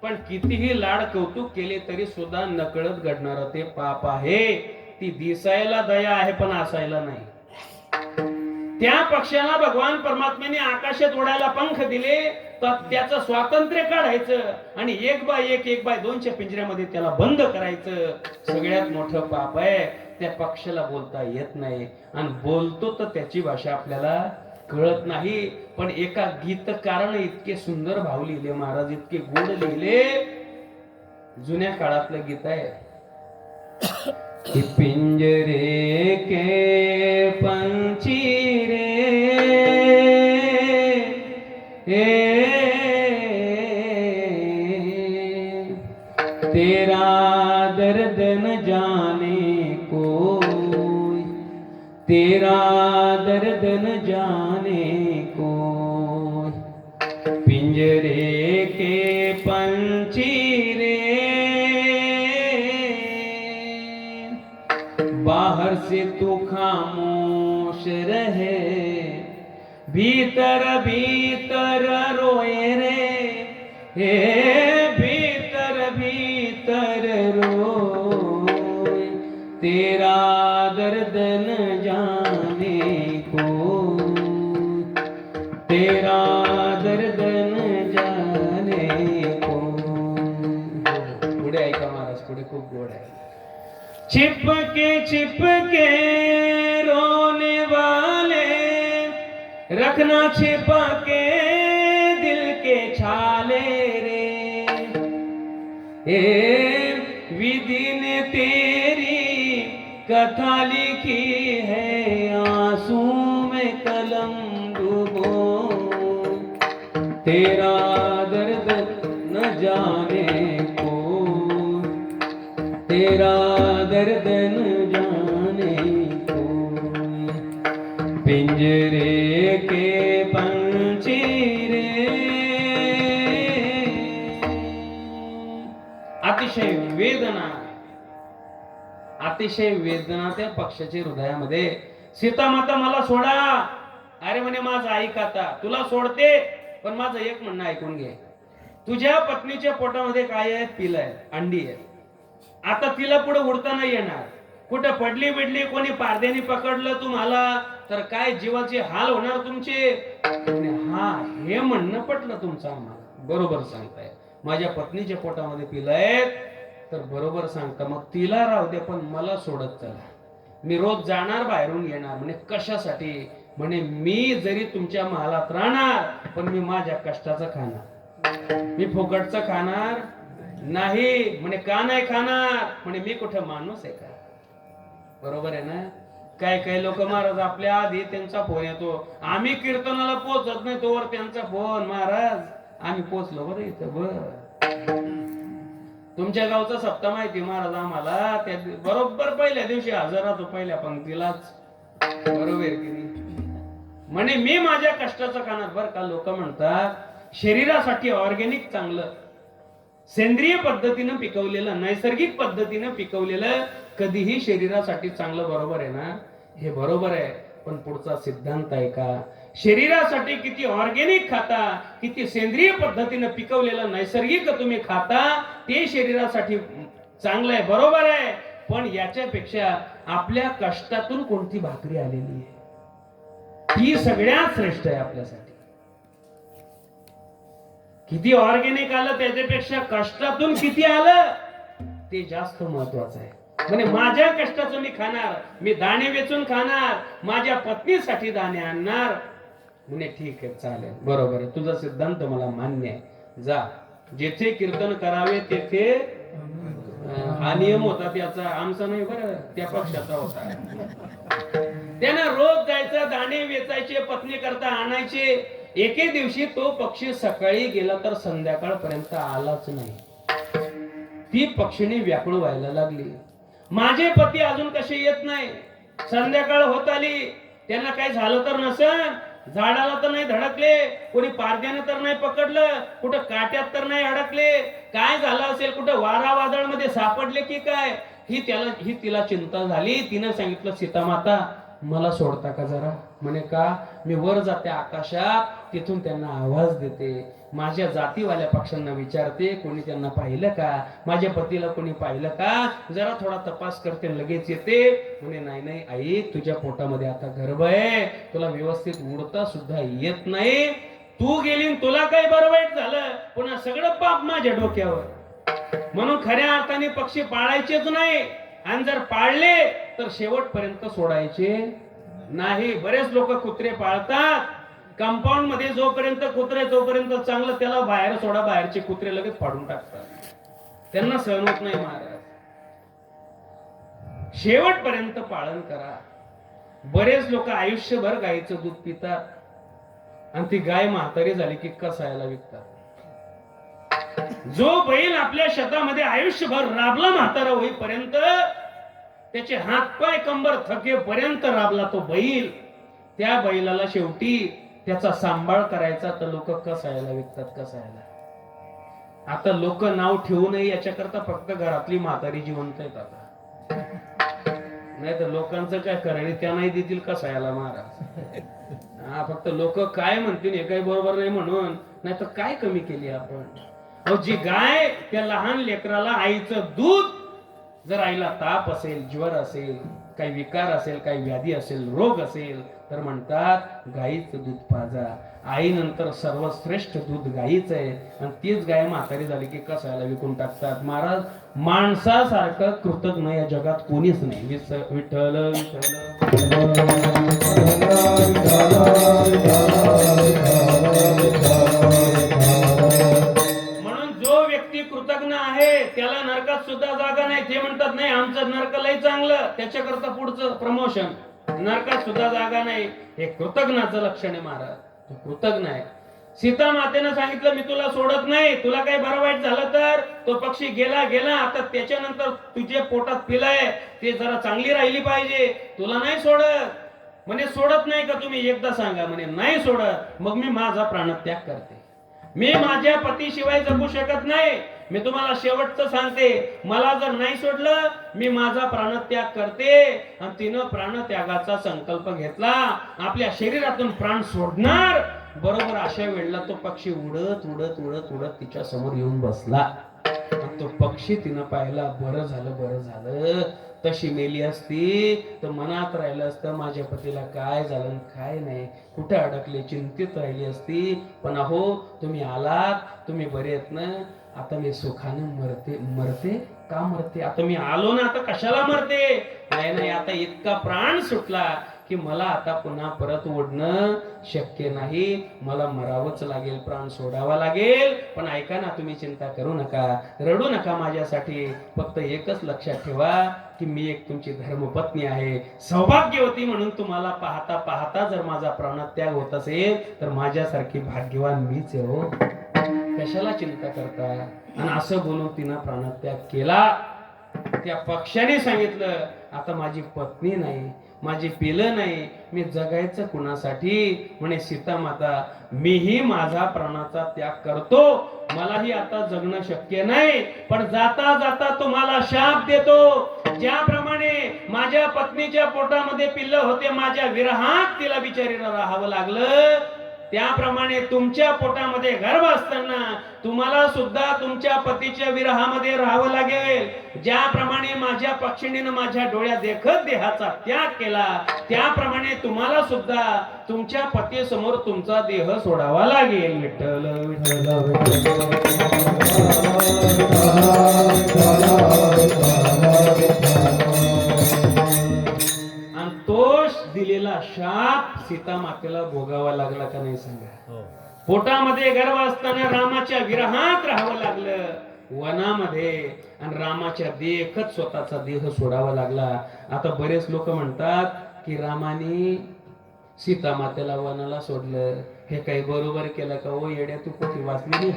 पण कितीही लाड कौतुक केले तरी सुद्धा नकळत घडणारं ते पाप आहे. ती दिसायला दया आहे पण असायला नाही. त्या पक्षाला भगवान परमात्म्याने आकाशात उडायला पंख दिले तर त्याचं स्वातंत्र्य काढायचं आणि एक बाय दोनच्या पिंजऱ्यामध्ये त्याला बंद करायचं. सगळ्यात मोठं पाप आहे. त्या पक्षाला बोलता येत नाही आणि बोलतो तर त्याची भाषा आपल्याला कळत नाही. पण एका गीतकाराने इतके सुंदर भाव लिहिले महाराज, इतके गोड लिहिले. जुन्या काळातलं गीत आहे, पिंजरे के पंछी रे तेरा दर्द न जाने कोई, तेरा दर्द न जाने कोई, पिंजरे के पंछी रे, बाहर से तू खामोश रहे, भीतर भीतर रोए रे, हे भीतर भीतर रोए, तेरा दर्द न जाने को, तेरा दर्द न जाने को. पुढे ऐका महाराज, पुढे खूप गोड आहे. छिपके रोने वाले, रखना छिपा के दिल के छाले रे, ए विधि ने तेरी कथा लिखी है, आंसू में कलम डूबो, तेरा दर्द न जाने को, तेरा दर्द न जाने को, पिंजरे के पंछी रे. अतिशय वेदना, अतिशय वेदना त्या पक्षाच्या हृदयामध्ये. सीता माता मला सोडा. अरे म्हणे माझं ऐक आता, तुला सोडते पण माझं एक म्हणणं ऐकून घे. तुझ्या पत्नीच्या पोटामध्ये काय आहे? पिल आहे, अंडी आहे. आता तिला पुढे उडता नाही येणार. कुठं पडली बिडली, कोणी पारद्याने पकडलं तुम्हाला तर काय जीवाचे हाल होणार तुमचे. हा, हे म्हणणं पटलं तुमचं आम्हाला. बरोबर सांगताय, माझ्या पत्नीच्या पोटामध्ये पिल आहे तर बरोबर सांगता. मग तिला राहू दे पण मला सोडत चला. मी रोज जाणार, बाहेरून येणार. म्हणे कशासाठी? म्हणे मी जरी तुमच्या महालात राहणार पण मी माझ्या कष्टाचं खाणार, मी फुकटचं खाणार नाही. म्हणे का नाही खाणार? म्हणे मी कुठे माणूस आहे का? बरोबर आहे ना. काय काय लोक महाराज आपल्या आधी त्यांचा फोन येतो, आम्ही कीर्तनाला पोहोचत नाही तोवर त्यांचा फोन. महाराज आम्ही पोहोचलो बरं इथं. बर तुमच्या गावचा सप्ताह माहिती महाराज आम्हाला. त्या बरोबर पहिल्या दिवशी हजर राहतो, पहिल्या पंक्तीलाच. बरोबर की नाही? म्हणे मी माझ्या कष्टाचं खाणार. बरं का, लोक म्हणतात शरीरासाठी ऑर्गॅनिक चांगलं, सेंद्रिय पद्धतीनं पिकवलेलं, नैसर्गिक पद्धतीनं पिकवलेलं कधीही शरीरासाठी चांगलं. बरोबर आहे ना? हे बरोबर आहे. पण पुढचा सिद्धांत आहे का? शरीरासाठी किती ऑर्गॅनिक खाता, किती सेंद्रिय पद्धतीनं पिकवलेलं नैसर्गिक तुम्ही खाता, ते शरीरासाठी चांगलं आहे. बरोबर आहे. पण याच्यापेक्षा आपल्या कष्टातून कोणती भाकरी आलेली आहे ती सगळ्यात श्रेष्ठ आहे आपल्यासाठी. किती ऑर्गॅनिक आलं त्याच्यापेक्षा कष्टातून किती आलं ते जास्त महत्वाचं आहे. म्हणजे माझ्या कष्टाचं मी खाणार, मी दाणे वेचून खाणार, माझ्या पत्नीसाठी दाणे आणणार. म्हणे ठीक आहे, चालेल, बरोबर आहे, तुझा सिद्धांत मला मान्य आहे. जा, जेथे कीर्तन करावे तेथे. हा नियम होता त्याचा, आमचा नाही बरं, त्या पक्षाचा होता. त्यानं रोज जायचं, दाणे वेचायचे, पत्नी करता आणायचे. एके दिवशी तो पक्षी सकाळी गेला तर संध्याकाळपर्यंत आलाच नाही. ती पक्षीने व्याकुळ व्हायला लागली. माझे पती अजून कसे येत नाही? संध्याकाळ होत आली, त्यांना काय झालं तर नसन, झाडाला तर नाही धडकले, कोणी पारद्याने तर नाही पकडलं, कुठं काट्यात तर नाही अडकले, काय झालं असेल, कुठं वारा वादळ मध्ये सापडले की काय, ही तिला चिंता झाली. तिने सांगितलं, सीता माता मला सोडता का जरा? म्हणे का? मी वर जाते आकाशात, तिथून त्यांना आवाज देते, माझ्या जातीवाल्या पक्ष्यांना विचारते कोणी त्यांना पाहिलं का, माझ्या पतीला कोणी पाहिलं का, जरा थोडा तपास करते, लगेच येते. म्हणे नाही नाही आई, तुझ्या पोटामध्ये आता गर्भ आहे, तुला व्यवस्थित उडता सुद्धा येत नाही, तू गेली तुला काही बरं वाईट झालं, पुन्हा सगळं पाप माझ्या डोक्यावर. म्हणून खऱ्या अर्थाने पक्षी पाळायचेच नाही, आणि जर पाळले तर शेवटपर्यंत सोडायचे नाही. बरेच लोक कुत्रे पाळतात, कंपाऊंड मध्ये जोपर्यंत कुत्रे जोपर्यंत चांगलं, त्याला बाहेर सोडा, बाहेरचे कुत्रे लगेच फाडून टाकतात, त्यांना सहन होत नाही. महाराज शेवटपर्यंत पालन करा. बरेच लोक आयुष्यभर गायीचं दूध पितात आणि ती गाय म्हातारी झाली की कसायला विकतात. जो बैल आपल्या शेतामध्ये आयुष्यभर राबला म्हातारा होईपर्यंत, त्याचे हातपाय कंबर थकेपर्यंत राबला तो बैल, त्या बैलाला शेवटी त्याचा सांभाळ करायचा तर लोक कसायला विकतात, कसायला. आता लोक नाव ठेवू नये याच्याकरता फक्त घरातली म्हातारी जिवंत आहेत आता. नाही तर लोकांचं काय करायला त्या नाही देतील कसायला महाराज. हा, फक्त लोक काय म्हणतील हे काही बरोबर नाही म्हणून, नाही तर काय कमी केली आपण. जी गाय त्या लहान लेकराला आईचं दूध, जर आईला ताप असेल, ज्वर असेल, काही विकार असेल, काही व्याधी असेल, रोग असेल, तर म्हणतात गाईचं दूध पाजा. आईनंतर सर्वश्रेष्ठ दूध गाईच आहे. आणि तीच गाय म्हातारी झाली की कसायला विकून टाकतात. महाराज, माणसासारखं कृतज्ञ या जगात कोणीच नाही. विठ्ठल म्हणून जो व्यक्ती कृतज्ञ आहे त्याला नरकात सुद्धा जागा नाही. ते म्हणतात नाही आमचं नरक लय चांगलं, त्याच्याकरता पुढचं प्रमोशन. नरकात सुद्धा जागा नाही. हे कृतज्ञाचं लक्षण आहे महाराज. तो कृतज्ञ आहे. सीता मातेनं सांगितलं मी तुला सोडत नाही, तुला काही बरं वाईट झालं तर. तो पक्षी गेला गेला, आता त्याच्यानंतर तुझे पोटात पिलंय ते जरा चांगली राहिली पाहिजे, तुला नाही सोडत. म्हणे सोडत नाही का तुम्ही, एकदा सांगा. म्हणे नाही सोडत. मग मी माझा प्राणत्याग करते. मी माझ्या पतीशिवाय जगू शकत नाही. मी तुम्हाला शेवटचं सांगते, मला जर नाही सोडलं मी माझा प्राणत्याग करते. आणि तिनं प्राणत्यागाचा संकल्प घेतला, आपल्या शरीरातून प्राण सोडणार. बरोबर अशा वेळेला तो पक्षी उडत उडत उडत उडत तिच्या समोर येऊन बसला. आणि तो पक्षी तिनं पाहिला, बरं झालं बरं झालं, तशी मेली असती तर मनात राहिलं असतं माझ्या पतीला काय झालं काय नाही, कुठे अडकले, चिंतित राहिली असती. पण अहो तुम्ही आलात, तुम्ही बरे आहेत ना, आता मी सुखाने मरते का मरते, आता मी आलो ना, आता कशाला मरते. नाही नाही, आता इतका प्राण सुटला की मला आता पुन्हा परत ओढणं शक्य नाही, मला मरावंच लागेल, प्राण सोडावा लागेल. पण ऐका ना, तुम्ही चिंता करू नका, रडू नका माझ्यासाठी. फक्त एकच लक्षात ठेवा की मी एक तुमची धर्मपत्नी आहे, सौभाग्यवती म्हणून तुम्हाला पाहता पाहता जर माझा प्राणत्याग होत असेल तर माझ्यासारखी भाग्यवान मीच आहे हो, कशाला चिंता करता. आणि असं बोलून तिनं प्राणत्याग केला. त्या पक्षाने सांगितलं आता माझी पत्नी नाही, माझी पिलं नाही, मी जगायचं कुणासाठी. म्हणे सीता माता, मीही माझा प्राणाचा त्याग करतो, मलाही आता जगणं शक्य नाही. पण जाता जाता तुम्हाला शाप देतो, ज्याप्रमाणे माझ्या पत्नीच्या पोटामध्ये पिल्लं होते, माझ्या विरहात तिला बिचारीला राहावं लागलं, त्याप्रमाणे तुमच्या पोटामध्ये गर्भ असताना तुम्हाला सुद्धा तुमच्या पतीच्या विरहामध्ये राहावं लागेल. ज्याप्रमाणे माझ्या पक्षिणीनं माझ्या डोळ्या देखत देहाचा त्याग केला, त्याप्रमाणे तुम्हाला सुद्धा तुमच्या पती समोर तुमचा देह सोडावा लागेल. विठ्ठल आणि तोच दिलेला शाप सीता मातेला भोगावा लागला का नाही सांगा. पोटामध्ये गर्भ असताना रामाच्या विरहात राहावं लागलं वनामध्ये, आणि रामाच्या देखत स्वतःचा देह सोडावा लागला. आता बरेच लोक म्हणतात की रामाने सीता मातेला वनाला सोडलं, हे काही बरोबर केलं का. ओ येड्या, तू पोथी वाचली नाही,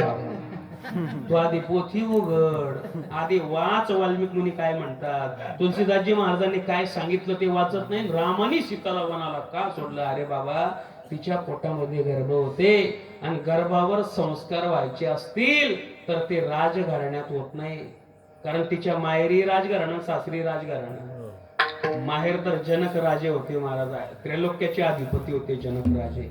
तू आधी पोथी उघड, आधी वाच. वाल्मिक मुनी काय म्हणतात, तुलसीदासजी महाराजांनी काय सांगितलं ते वाचत नाही. रामाने सीताला वनाला का सोडलं. अरे बाबा, तिच्या पोटामध्ये गर्भ होते, आणि गर्भावर संस्कार व्हायचे असतील तर ते राजघराण्यात होत नाही. कारण तिच्या माहेरी राजघराणं, सासरी राजघराणं. माहेर तर जनक राजे होते महाराज, त्रैलोक्याचे अधिपती होते जनक राजे,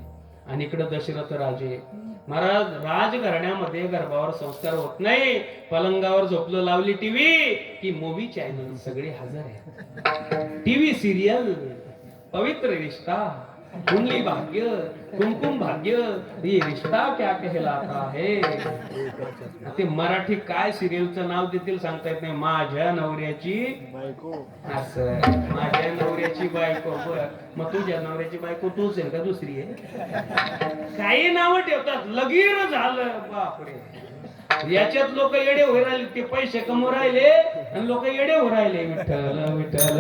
आणि इकडे दशरथ राजे. महाराज, राजघराण्यामध्ये गर्भावर संस्कार होत नाही. पलंगावर झोपलं, लावली टीव्ही की मूवी चॅनल सगळे हजर आहेत. टीव्ही सिरियल, पवित्र रिश्ता, कुंडली भाग्य, कुमकुम भाग्य, ये रिश्ता क्या कहलाता है. ते मराठी काय सिरियलचं नाव देतील सांगता येत नाही. माझ्या नवऱ्याची बायको, असं माझ्या नवऱ्याची बायको. मग तुझ्या नवऱ्याची बायको तूच आहे का दुसरी आहे. काही नाव ठेवतात, लगीर झालं. बापरे, याच्यात लोक येडे होऊ राहिले, ते पैसे कमवू राहिले आणि लोक येडे होऊ राहिले. विठ्ठल विठ्ठल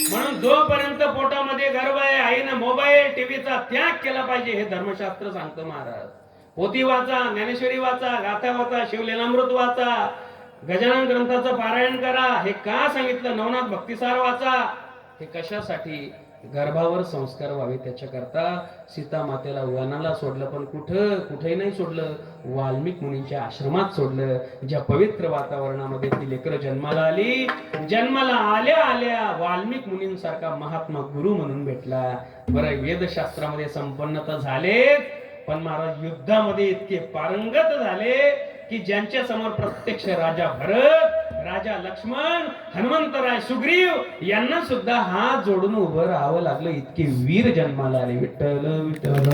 म्हणून जोपर्यंत पोटामध्ये गर्भ आहे, आईनं मोबाईल टीव्हीचा त्याग केला पाहिजे हे धर्मशास्त्र सांगतं महाराज. पोथी वाचा, ज्ञानेश्वरी वाचा, गाथा वाचा, शिवलीलामृत वाचा, गजानन ग्रंथाचं पारायण करा. हे का सांगितलं? नवनाथ भक्तिसार वाचा. हे कशासाठी? गर्भावर संस्कार व्हावे त्याच्याकरता सीता मातेला वनाला सोडलं, पण कुठेही नाही सोडलं, वाल्मिक मुनींच्या आश्रमात सोडलं. ज्या पवित्र वातावरणामध्ये ती लेकरं जन्माला आली, जन्माला आल्या आल्या वाल्मिक मुनींसारखा महात्मा गुरु म्हणून भेटला. बरं, वेदशास्त्रामध्ये संपन्न तर झाले, पण महाराज युद्धामध्ये इतके पारंगत झाले की ज्यांच्या समोर प्रत्यक्ष राजा भरत, राजा लक्ष्मण, हनुमंतराय, सुग्रीव यांना सुद्धा हात जोडून उभं राहावं लागलं. इतके वीर जन्माला आले. विठ्ठल विठ्ठल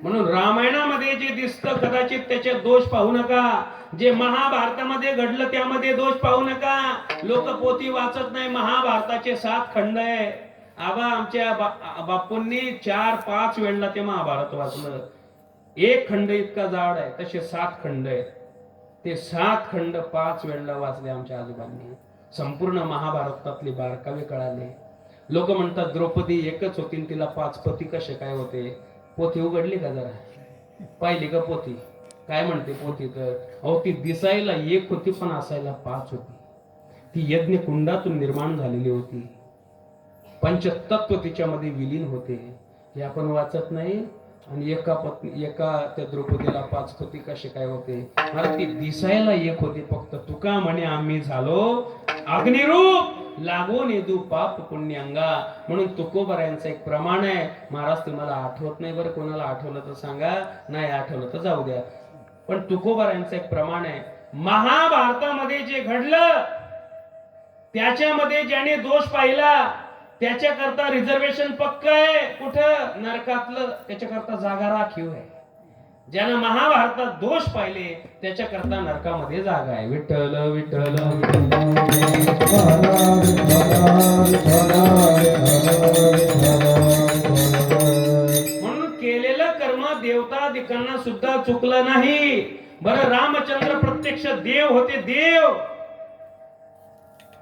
म्हणून रामायणामध्ये जे दिसतं कदाचित त्याचे दोष पाहू नका. जे महाभारतामध्ये घडलं त्यामध्ये दोष पाहू नका. लोक पोथी वाचत नाही. महाभारताचे 7 खंड आहे. आबा आमच्या बापूंनी 4-5 वेळेला ते महाभारत वाचलं. एक खंड इतका जाड आहे, तसे 7 खंड आहेत. ते 7 खंड 5 वेळेला वाचले आमच्या आजोबांनी. संपूर्ण महाभारतातले बारकावे कळाले. लोक म्हणतात द्रौपदी एकच होती, तिला 5 पती कसे काय होते? पोथी उघडली का जरा? पाहिली का पोथी? काय म्हणते पोथी? तर अहो ती दिसायला एक होती पण असायला 5 होती. ती यज्ञ कुंडातून निर्माण झालेली होती. पंचतत्व तिच्यामध्ये विलीन होते. हे आपण वाचत नाही. आणि एका त्या द्रौपदीला 5 पती कसे काय होते? मला ती दिसायला एक होती. फक्त तुका म्हणे आम्ही झालो अग्निरूप, लागून येदू पाप पुण्यांगा. म्हणून तुकोबरायांचं एक प्रमाण आहे. महाराज तुम्हाला आठवत नाही बरं, कोणाला आठवलं तर सांगा, नाही आठवलं तर जाऊ द्या. पण तुकोबरायांचं एक प्रमाण आहे. महाभारतामध्ये जे घडलं त्याच्यामध्ये ज्याने दोष पाहिला त्याच्याकरता रिझर्वेशन पक्क आहे. कुठं? नरकातलं. त्याच्याकरता जागा राखीव आहे. ज्यानं महाभारतात दोष पाहिले त्याच्याकरता नरकामध्ये जागा आहे. विठ्ठल विठ्ठल म्हणून केलेलं कर्म देवतादिकांना सुद्धा चुकलं नाही. बरं, रामचंद्र प्रत्यक्ष देव होते. देव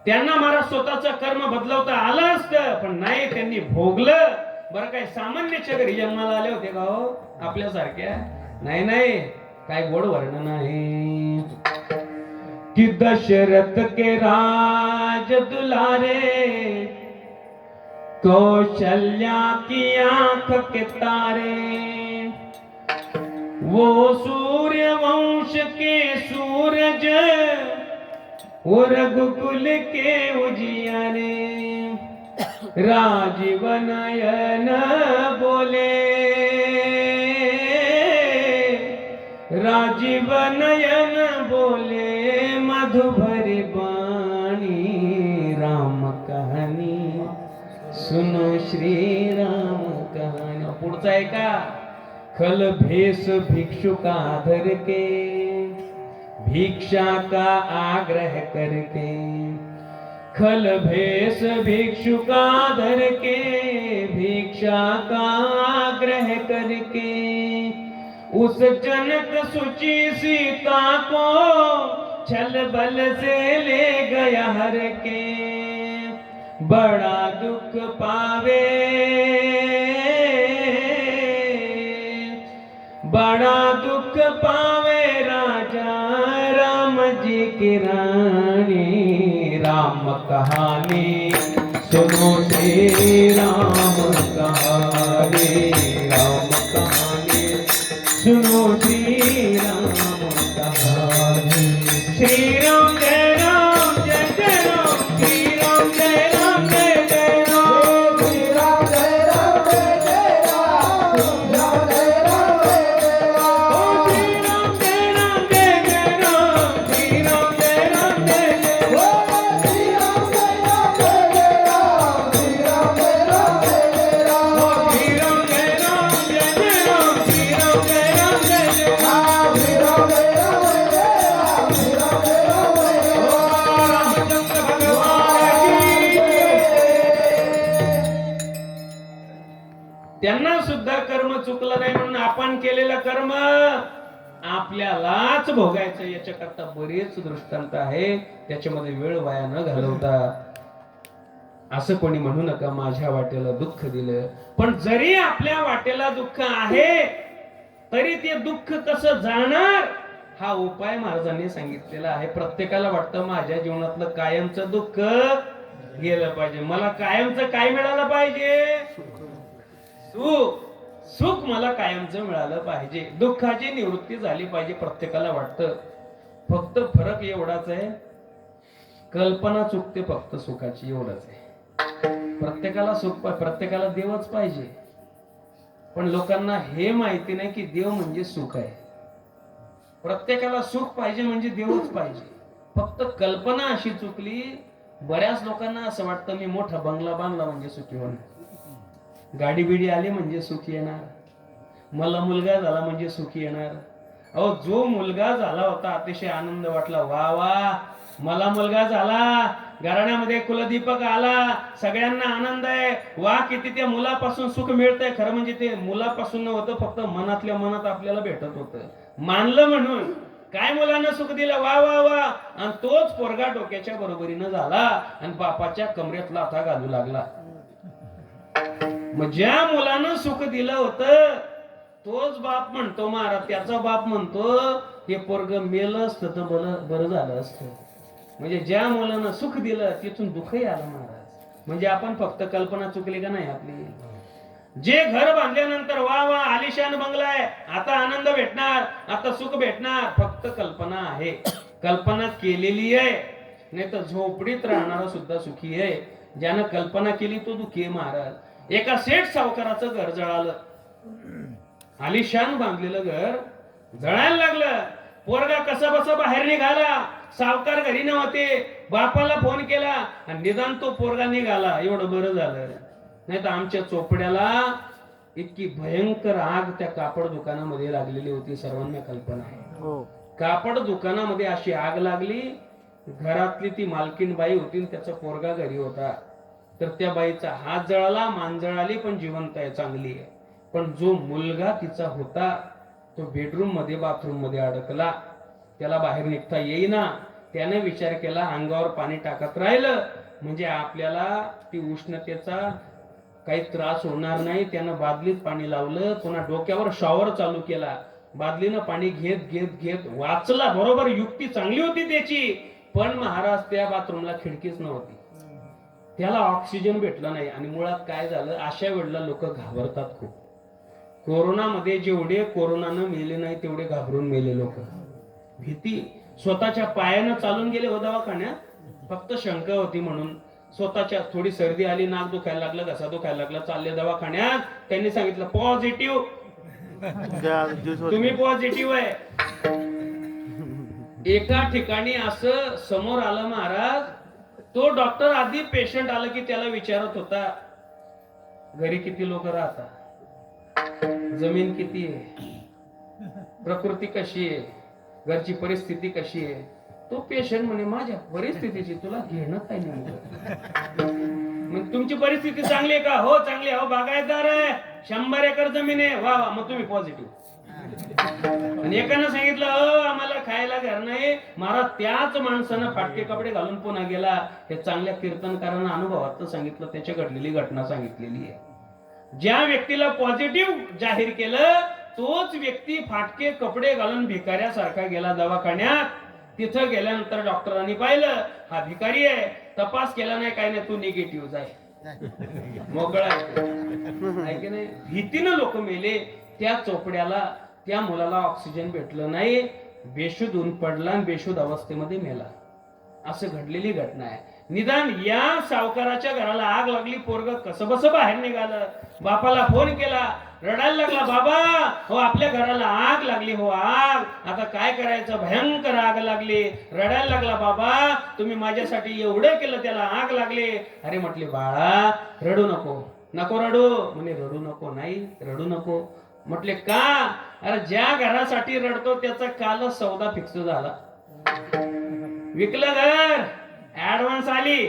त्यांना महाराज स्वतःचं कर्म बदलवता आलं असतं, पण नाही, त्यांनी भोगलं. बरं, काय सामान्यच्या घरी जन्माला आले होते का हो आपल्यासारख्या? नाही नाही. काय गोड वर्णन आहे कि दशरथ के राज दुलारे, कौशल्या की आंख के तारे, वो सूर्य वंश के सूरज वो रघुकुल के उजियारे, राजीव नयन बोले, राजीव नयन बोले, मधुभरी बाणी, राम कहानी सुनो श्री राम कहानी. पुढचा आहे का? खल भेष भिक्षु का धर के, भिक्षा का आग्रह करके, खल भेष भिक्षु का धर के, भिक्षा का आग्रह करके, उस जनक सुचि सीता को छल बल से ले गया हर के, बड़ा दुख पावे, बड़ा दुख पावे राजा राम जी की रानी, राम कहानी सुनो श्री राम कहानी, राम कहानी सुनो श्री राम कहानी. श्री राम जय राम जय जय राम, श्री राम जय राम जय जय राम, श्री राम जय राम जय जय राम, श्री राम जय राम जय जय राम, ओ श्री राम जय राम जय जय राम, श्री राम जय राम जय जय राम, ओ श्री राम जय राम जय जय राम, श्री राम जय राम जय जय राम, ओ श्री राम जय राम जय जय राम, श्री राम जय राम जय जय राम, श्री राम जय राम जय जय राम, श्री राम जय राम जय जय ओ राम. रामचंद्र भगवान की त्यांना सुद्धा कर्म चुकलं नाही. म्हणून आपण केलेलं कर्म आपल्यालाच भोगायचं. याच्याकरता बरेच दृष्टांत आहे, त्याच्यामध्ये वेळ वाया न घालवता. असं कोणी म्हणू नका माझ्या वाटेला दुःख दिलं. पण जरी आपल्या वाटेला दुःख आहे तरी ते दुःख कसं जाणार हा उपाय महाराजांनी सांगितलेला आहे. प्रत्येकाला वाटतं माझ्या जीवनातलं कायमचं दुःख गेलं पाहिजे, मला कायमचं काय मिळालं पाहिजे, सुख. सुख मला कायमचं मिळालं पाहिजे, दुःखाची निवृत्ती झाली पाहिजे, प्रत्येकाला वाटतं. फक्त फरक एवढाच आहे, कल्पना चुकते फक्त सुखाची, एवढंच आहे. प्रत्येकाला सुख, प्रत्येकाला देवच पाहिजे, पण लोकांना हे माहिती नाही की देव म्हणजे सुख आहे. प्रत्येकाला सुख पाहिजे म्हणजे देवच पाहिजे, फक्त कल्पना अशी चुकली. बऱ्याच लोकांना असं वाटतं मी मोठा बंगला बांधला म्हणजे सुखी होणार, गाडी बिडी आली म्हणजे सुखी येणार, मला मुलगा झाला म्हणजे सुखी येणार. अहो, जो मुलगा झाला होता अतिशय आनंद वाटला, वा वा मला मुलगा झाला, घराण्यामध्ये कुलदीपक आला, सगळ्यांना आनंद आहे, वा किती त्या मुलापासून सुख मिळतंय. खरं म्हणजे ते मुलापासून नव्हतं, फक्त मनातल्या मनात आपल्याला भेटत होतं, मानलं म्हणून. काय मुलांना सुख दिलं, वा वा वा. आणि तोच पोरगा डोक्याच्या बरोबरीनं झाला आणि बापाच्या कमरेत लाथा घालू लागला. मग ज्या मुलानं सुख दिलं होतं तोच बाप म्हणतो, महाराज त्याचा बाप म्हणतो हे पोरग मेलं असतं तर बरं झालं असतं. म्हणजे ज्या मुलानं सुख दिलं तिथून दुःखही आलं महाराज. म्हणजे आपण फक्त कल्पना चुकली का नाही आपली. जे घर बांधल्यानंतर वा वा आलिशान बंगला आहे, आता आनंद भेटणार, आता सुख भेटणार, फक्त कल्पना आहे, कल्पना केलेली आहे. नाही तर झोपडीत राहणारा सुद्धा सुखी आहे, ज्यानं कल्पना केली तो दुःखी आहे महाराज. एका सेठ सावकाराचं घर जळालं, आलिशान बांधलेलं घर जळायला लागलं. पोरगा कसा बसा बाहेर निघाला, सावकार घरी नव्हते, बापाला फोन केला आणि निदान तो पोरगा निघाला, एवढं बरं झालं. नाही तर आमच्या चोपड्याला इतकी भयंकर आग त्या कापड दुकानामध्ये लागलेली होती, सर्वांना कल्पना आहे. कापड दुकानामध्ये अशी आग लागली, घरातली ती मालकीन बाई होती, त्याचा पोरगा घरी होता, तर त्या बाईचा हात जळाला, मान जळाली, पण जिवंत आहे, चांगली आहे. पण जो मुलगा तिचा होता तो बेडरूम मध्ये बाथरूम मध्ये अडकला, त्याला बाहेर निघता येईना. त्याने विचार केला अंगावर पाणी टाकत राहिलं म्हणजे आपल्याला ती उष्णतेचा काही त्रास होणार नाही. त्यानं बादलीत पाणी लावलं, पुन्हा डोक्यावर शॉवर चालू केला, बादलीनं पाणी घेत घेत घेत वाचला. बरोबर, युक्ती चांगली होती त्याची, पण महाराज त्या बाथरूमला खिडकीच नव्हती, त्याला ऑक्सिजन भेटला नाही. आणि मुळात काय झालं, अशा वेळेला लोक घाबरतात खूप. कोरोनामध्ये जेवढे कोरोनानं मेले नाही तेवढे घाबरून मेले लोक, भीती. स्वतःच्या पायानं चालून गेले हो दवाखान्यात, फक्त शंका होती म्हणून. स्वतःच्या थोडी सर्दी आली, नाक दुखायला लागलं, घसा दुखायला लागला, चालले दवाखान्यात. त्यांनी सांगितलं पॉझिटिव्ह, तुम्ही पॉझिटिव्ह आहे. एका ठिकाणी असं समोर आलं महाराज, तो डॉक्टर आधी पेशंट आलं की त्याला विचारत होता घरी किती लोक राहतात, जमीन किती आहे, प्रकृती कशी आहे, घरची परिस्थिती कशी आहे. तो पेशंट म्हणे माझ्या परिस्थितीची तुला घेणं काय नाही. मग तुमची परिस्थिती चांगली आहे का, हो चांगली आहे, हो बागायतदार आहे, 100 एकर जमीन आहे, वा वा, मग तुम्ही पॉझिटिव्ह. आणि एकानं सांगितलं आम्हाला खायला घर नाही. महाराज त्याच माणसानं फाटके कपडे घालून पुन्हा गेला. हे चांगल्या कीर्तनकारानं अनुभवात सांगितलं, त्याच्या घडलेली घटना सांगितलेली आहे. ज्या व्यक्तीला पॉझिटिव्ह जाहीर केलं तोच व्यक्ती फाटके कपडे घालून भिकाऱ्यासारखा गेला दवाखान्यात. तिथं गेल्यानंतर डॉक्टरांनी पाहिलं हा भिकारी आहे, तपास केला नाही, काय नाही, तू निगेटिव्ह जाय, मोकळा आहे की नाही. भीतीनं लोक मेले. त्या चोपड्याला त्या मुलाला ऑक्सिजन भेटलं नाही, बेशुद्ध होऊन पडला आणि बेशुद्ध अवस्थेमध्ये मेला. असं घडलेली घटना आहे. निदान या सावकाराच्या घराला आग लागली, पोरग कसं बस बाहेर निघालं, बापाला फोन केला, रडायला लागला, बाबा हो आपल्या घराला आग लागली, हो आग, आता काय करायचं, भयंकर आग लागली. रडायला लागला, बाबा तुम्ही माझ्यासाठी एवढं केलं, त्याला आग लागली. अरे म्हटले बाळा रडू नको, नको रडू. म्हणे रडू नको, नाही रडू नको. म्हटले का, अरे ज्या घरासाठी रडतो त्याचा कालच सौदा फिक्स झाला, विकलं घर, ऍडव्हान्स आली,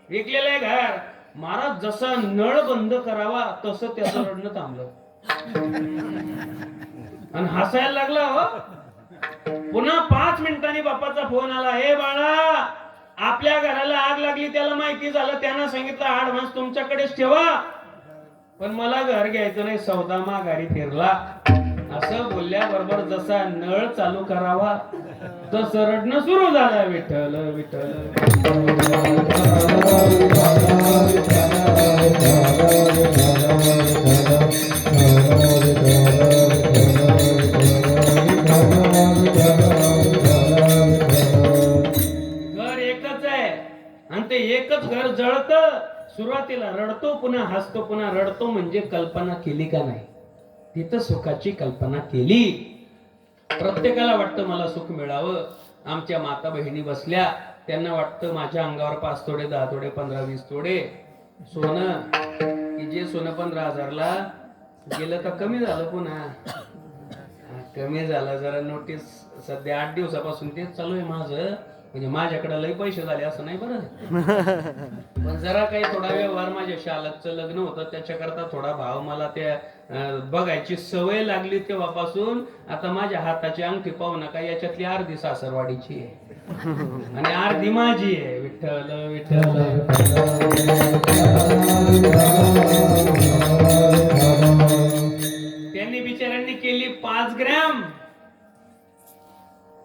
विकलेलं आहे घर. महाराज जसा नळ बंद करावा तसं त्याचं रडणं थांबलं आणि हसायला लागला. हो पुन्हा 5 मिनिटांनी बापाचा फोन आला, हे बाळा आपल्या घराला आग लागली, त्याला माहिती झालं, त्यानं सांगितलं ऍडव्हान्स तुमच्याकडेच ठेवा, पण मला घर घ्यायचं नाही, सौदा माघारी फिरला. असं बोलल्याबरोबर जसा नळ चालू करावा तसं रडणं सुरू झालं, विठ्ठल विठ्ठल. घर एकच आहे आणि ते एकच घर जळतं. सुरुवातीला रडतो, पुन्हा हसतो, पुन्हा रडतो. म्हणजे कल्पना केली का नाही? तिथं सुखाची कल्पना केली. प्रत्येकाला वाटतं मला सुख मिळावं. आमच्या माता बहिणी बसल्या, त्यांना वाटतं माझ्या अंगावर 5 तोडे 10 तोडे 15-20 तोडे सोनं, की जे सोनं 15,000ला गेलं तर कमी झालं, पुन्हा कमी झालं. जरा नोटीस सध्या 8 दिवसापासून तेच चालू आहे माझं. म्हणजे माझ्याकडे लई पैसे झाले असं नाही बरं, पण जरा काही थोडा व्यवहार, माझ्या शालकचं लग्न होतं त्याच्याकरता थोडा भाव मला त्या बघायची सवय लागली तेव्हापासून. आता माझ्या हाताची अंगठी पाहू नका, याच्यातली अर्धी सासरवाडीची आहे आणि अर्धी माझी आहे. विठ्ठल विठ्ठल. त्यांनी बिचाऱ्यांनी केली 5 ग्रॅम,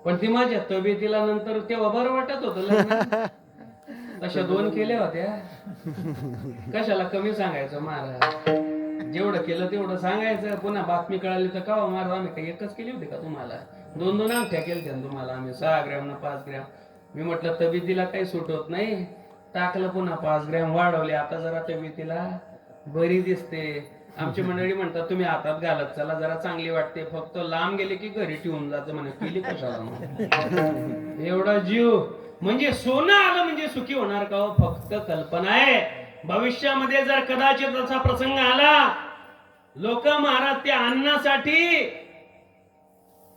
पण ती माझ्या तब्येतीला नंतर तेव्हा बरं वाटत होतं. तशा 2 केल्या होत्या, कशाला कमी सांगायचं महाराज, जेवढं केलं तेवढं सांगायचं. पुन्हा बातमी कळाली तर का महाराज आम्ही काही एकच केली होती का तुम्हाला? 2-2 अंगठ्या केल्या तुम्हाला आम्ही, 6 ग्रॅम ना 5 ग्रॅम. मी म्हटलं तब्येतीला काही सूट होत नाही, टाकलं, पुन्हा 5 ग्रॅम वाढवले. आता जरा तब्येतीला बरी दिसते. आमची मंडळी म्हणतात तुम्ही हातात घालत चला, जरा चांगली वाटते, फक्त लांब गेले की घरी ठेवून जातं म्हणे. केली कशाला एवढा जीव? म्हणजे सोनं आलं म्हणजे सुखी होणार का? फक्त कल्पना आहे. भविष्यामध्ये जर कदाचित असा प्रसंग आला, लोक महाराज त्या अन्नासाठी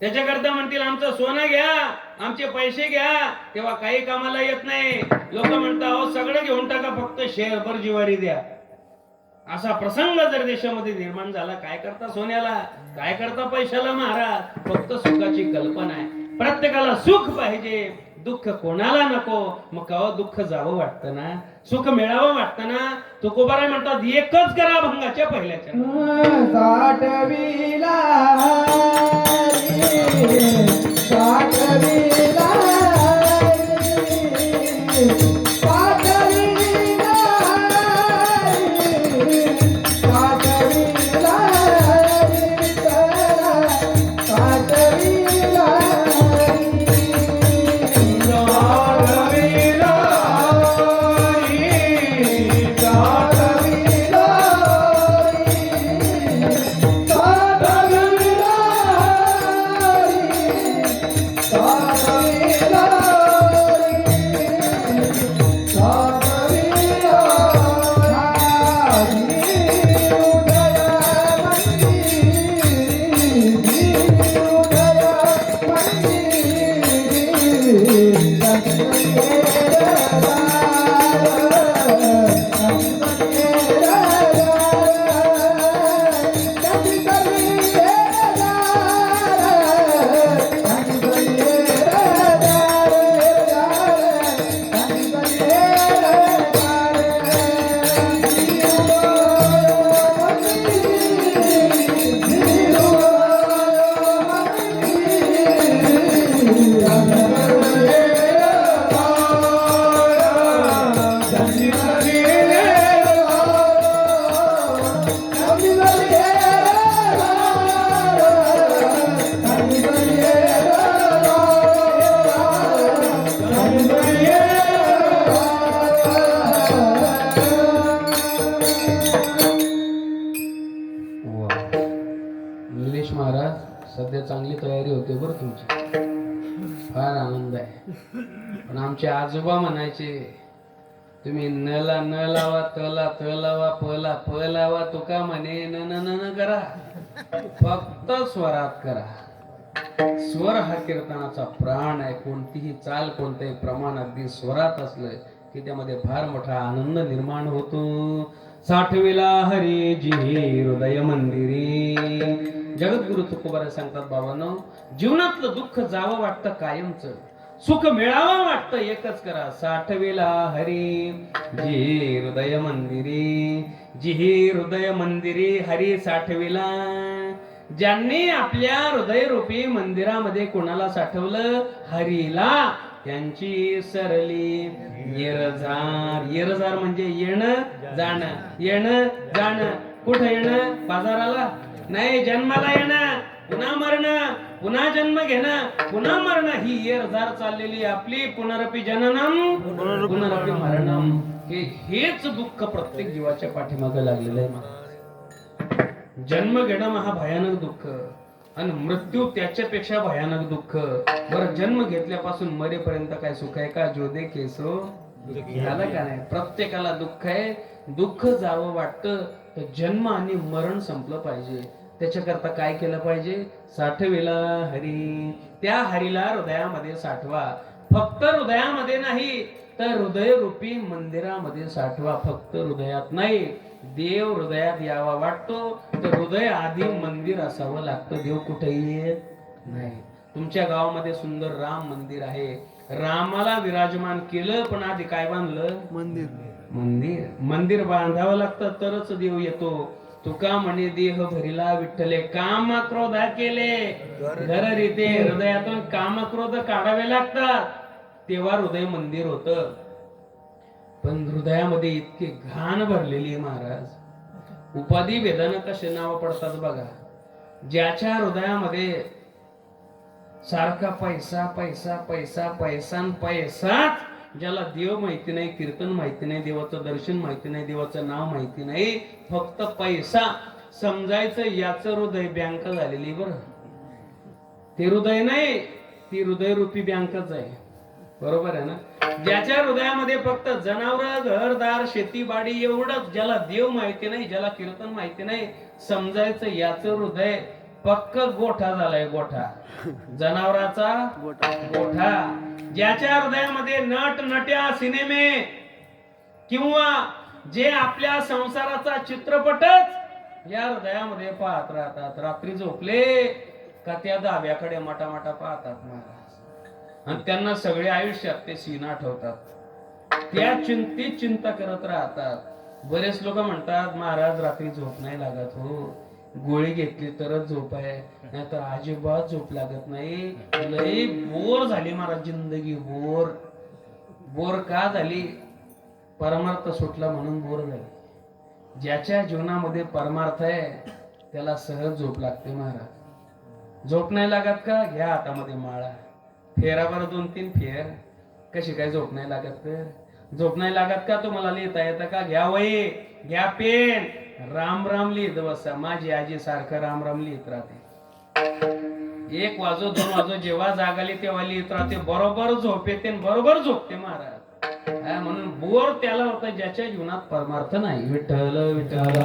त्याच्याकरता म्हणतील आमचं सोनं घ्या, आमचे पैसे घ्या, तेव्हा काही कामाला येत नाही. लोक म्हणतात अहो सगळं घेऊन टाका, फक्त शेअरभर जिवारी द्या. असा प्रसंग जर देशामध्ये निर्माण झाला, काय करता सोन्याला, काय करता पैशाला महाराज? फक्त सुखाची कल्पना आहे. प्रत्येकाला सुख पाहिजे, दुःख कोणाला नको. मग केव्हा दुःख जावं वाटतं ना, सुख मिळावं वाटतं ना. तुकोबाराय म्हणतात एकच करा भंगाच्या पहिल्याच्या. साठविला साठविला चांगली तयारी होते बरं तुमची, फार आनंद आहे. पण आमचे आजोबा म्हणायचे तुम्ही न लावा तला त लावा पला प लावा, तुका म्हणे न न न करा, फक्त स्वरात करा. स्वर हा कीर्तनाचा प्राण आहे. कोणतीही चाल कोणतेही प्रमाण अगदी स्वरात असलं की त्यामध्ये फार मोठा आनंद निर्माण होतो. साठविला हरी जी हृदय मंदिरी जगद्गुरु तुकोबाराय सांगतात, बाबांनो, जीवनातलं दुःख जावं वाटतं कायमच, सुख मिळावं वाटतं एकच करा, साठविला हरी जी हृदय मंदिरी, जी हृदय मंदिरी हरी साठविला. ज्यांनी आपल्या हृदय रूपी मंदिरामध्ये कोणाला साठवलं? हरीला. त्यांची सरली येरझार. येरझार म्हणजे येणं जाणं, येणं जाणं. कुठं येणं? बाजाराला नाही, जन्माला येणं, पुन्हा मरणं, पुन्हा जन्म घेणं, पुन्हा मरणं, ही येरझार चाललेली आपली. पुनरपि जननम पुनरपि मरणम. हेच दुःख प्रत्येक जीवाच्या पाठीमागे लागलेलं आहे. जन्म घेणं महाभयानक दुःख आणि मृत्यू त्याच्यापेक्षा भयानक दुःख. बरं, जन्म घेतल्यापासून मरेपर्यंत काय सुख आहे का? जो दे केसो झालं का नाही? प्रत्येकाला दुःख आहे. दुःख जावं वाटतं तर जन्म आणि मरण संपलं पाहिजे. त्याच्याकरता काय केलं पाहिजे? साठविला हरी. त्या हरीला हृदयामध्ये साठवा. फक्त हृदयामध्ये नाही तर हृदय रूपी मंदिरामध्ये साठवा. फक्त हृदयात नाही, देव हृदयात यावा वाटतो तर हृदय आधी मंदिर असावं लागतं. देव कुठेही नाही. तुमच्या गावामध्ये सुंदर राम मंदिर आहे, रामाला विराजमान केलं, पण आधी काय बांधलं? मंदिर. मंदिर मंदिर बांधावं लागतं तरच देव येतो. तुका म्हणे देह भरिला विठ्ठले, काम क्रोध केले घर रीते. हृदयातून काम क्रोध काढावे लागतात तेव्हा हृदय मंदिर होतं. पण हृदयामध्ये इतके घाण भरलेली महाराज, उपाधी भेदानं कसे नाव पडतात बघा. ज्याच्या हृदयामध्ये सारखा पैसा पैसा पैसा पैसा पैसाच, ज्याला देव माहिती नाही, कीर्तन माहिती नाही, देवाचं दर्शन माहिती नाही, देवाचं नाव माहिती नाही, फक्त पैसा समजायचं, याचं हृदय बँक झालेली. बरं, ते हृदय नाही, ती हृदय रूपी बँकच आहे. बरोबर आहे ना? ज्याच्या हृदयामध्ये फक्त जनावर, घरदार, शेतीबाडी एवढंच, ज्याला देव माहिती नाही, ज्याला कीर्तन माहिती नाही, समजायचं याचं हृदय पक्क गोठा झालाय. गोठा, जनावराचा गोठा. ज्याच्या हृदयामध्ये नट नट्या सिनेमे किंवा जे आपल्या संसाराचा चित्रपटच या हृदयामध्ये पाहत राहतात. रात्री झोपले का त्या दाब्याकडे मटामटा पाहतात महाराज, आणि त्यांना सगळे आयुष्यात ते सीन आठवतात. त्या चिंतेत चिंता करत राहतात. बरेच लोक म्हणतात, महाराज रात्री झोप नाही लागत हो, गोळी घेतली तरच झोप आहे, नाही तर अजिबात झोप लागत नाही. लई बोर झाली महाराज जिंदगी. बोर बोर का झाली? परमार्थ सुटला म्हणून बोर झाली. ज्याच्या जीवनामध्ये परमार्थ आहे त्याला सहज झोप लागते महाराज. झोप नाही लागत का? घ्या हातामध्ये माळा, फेरा बरं 2-3 फेर. कशी काय झोप नाही लागत? तर झोप नाही लागत का? तुम्हाला लिहिता येतं का? घ्या वही, घ्या पेन, राम राम लिहित बसा. माझी आजी सारखं राम राम लिहित राहते. 1 वाजो 2 वाजो जेव्हा जाग आली तेव्हा लिहित राहते. बरोबर झोप येते, बरोबर झोपते महाराज. म्हणून बोर त्याला होतं ज्याच्या जीवनात परमार्थ नाही. विठ्ठल विठ्ठल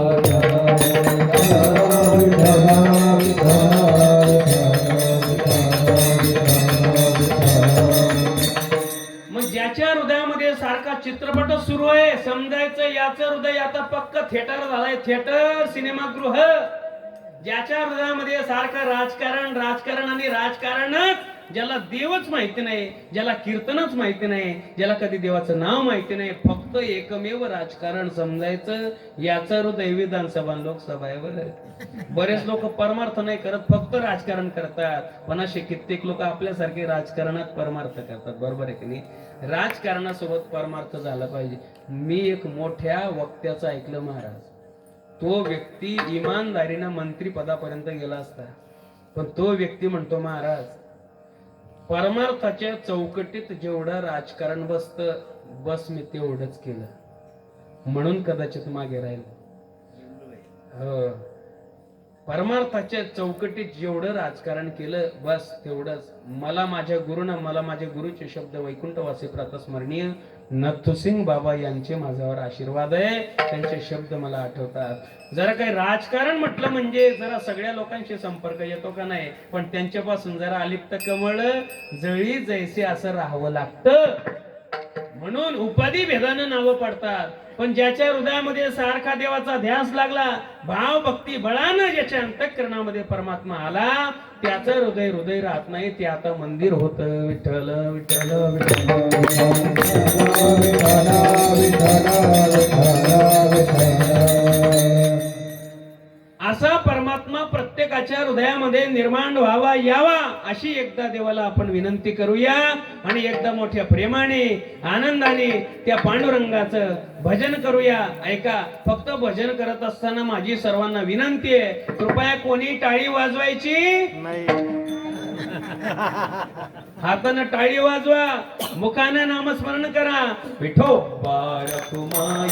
मग ज्याच्या हृदयामध्ये सारखा चित्रपट सुरू आहे, समजायचं याचं हृदय आता पक्क थिएटर झालंय. थिएटर, सिनेमागृह. ज्याच्या हृदयामध्ये सारखं राजकारण राजकारण आणि राजकारणच, ज्याला देवच माहिती नाही, ज्याला कीर्तनच माहिती नाही, ज्याला कधी देवाचं नाव माहिती नाही, फक्त एकमेव राजकारण समजायचं याचं हृदय विधानसभा लोकसभा आहे. बरेच लोक परमार्थ नाही करत, फक्त राजकारण करतात. पण असे कित्येक लोक आपल्यासारखे राजकारणात परमार्थ करतात. बरोबर आहे की नाही? राजकारणासोबत परमार्थ झाला पाहिजे. मी एक मोठ्या वक्त्याचं ऐकलं महाराज. तो व्यक्ती इमानदारीनं मंत्री पदापर्यंत गेला असता, पण तो व्यक्ती म्हणतो, महाराज परमार्थाच्या चौकटीत जेवढं राजकारण बसतं, बस मी तेवढंच केलं, म्हणून कदाचित मागे राहील. हो, परमार्थाच्या चौकटीत जेवढं राजकारण केलं बस तेवढंच. मला माझ्या गुरुनं, मला माझे गुरुचे शब्द वैकुंठवासी प्रातस्मरणीय नथुसिंग बाबा यांचे माझ्यावर आशीर्वाद आहे. त्यांचे शब्द मला आठवतात. जरा काही राजकारण म्हटलं म्हणजे जरा सगळ्या लोकांशी संपर्क येतो का नाही, पण त्यांच्यापासून जरा अलिप्त कमळ जळी जैसे असं राहावं लागतं. म्हणून उपाधी भेदानं नावं पडतात. पण ज्याच्या हृदयामध्ये सारखा देवाचा ध्यास लागला, भाव भक्ती बळानं ज्याच्या अंतःकरणामध्ये परमात्मा आला, त्याचं हृदय हृदय राहत नाही, ते आता मंदिर होत. विठ्ठल विठ्ठल असा परमात्मा प्रत्येकाच्या हृदयामध्ये निर्माण व्हावा, यावा, अशी एकदा देवाला आपण विनंती करूया आणि एकदा मोठ्या प्रेमाने आनंदाने त्या पांडुरंगाचं भजन करूया. ऐका, फक्त भजन करत असताना माझी सर्वांना विनंती आहे, कृपया कोणी टाळी वाजवायची हातानं टाळी वाजवा, मुखानं नामस्मरण करा. विठोबा रखुमाई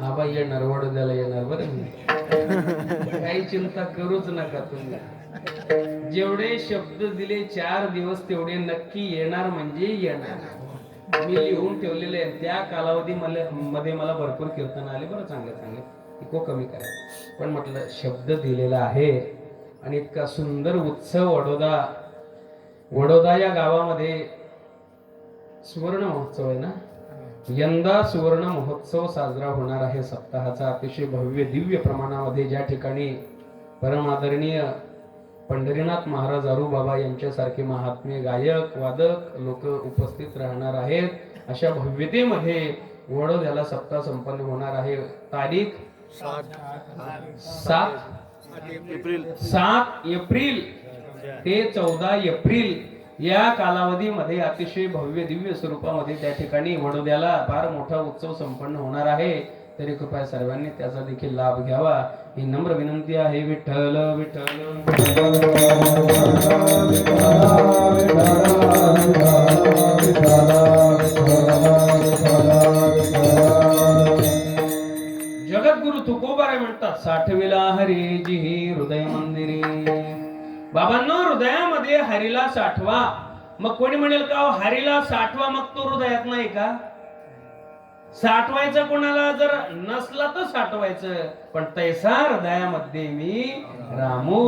आबा येणार, वडोद्याला येणार. बरं, काही चिंता करूच नका तुम्ही. जेवढे शब्द दिले 4 दिवस तेवढे नक्की येणार म्हणजे येणार. मी लिहून ठेवलेले आहे. त्या कालावधी मध्ये मला भरपूर कीर्तन आले, बरं, चांगले चांगले, इको कमी करा. पण म्हटलं शब्द दिलेला आहे आणि इतका सुंदर उत्सव वडोदा या गावामध्ये सुवर्ण महोत्सव आहे ना. यंदा सुवर्ण महोत्सव साजरा होणार आहे. सप्ताहाचा अतिशय भव्य दिव्य प्रमाणामध्ये ज्या ठिकाणी परमादरणीय पंढरीनाथ महाराज अरुबाबा यांच्यासारखे महात्मे गायक वादक लोक उपस्थित राहणार आहेत, अशा भव्यतेमध्ये वडोद्याला सप्ताह संपन्न होणार आहे. तारीख 7 एप्रिल ते 14 एप्रिल या कालावधीमध्ये अतिशय भव्य दिव्य स्वरूपामध्ये त्या ठिकाणी वडोद्याला फार मोठा उत्सव संपन्न होणार आहे. तरी कृपया सर्वांनी त्याचा देखील लाभ घ्यावा ही नम्र विनंती आहे. विठ्ठल विठ्ठल जगद्गुरु तुकोबाराय म्हणतात, साठविला हरी जी हृदय मंदिरी. बाबांनो, हृदयामध्ये हरीला साठवा. मग कोणी म्हणेल का हरीला साठवा, मग तो हृदयात नाही का? साठवायचं कोणाला जर नसला तर साठवायचं, पण तैसा हृदयामध्ये मी रामो,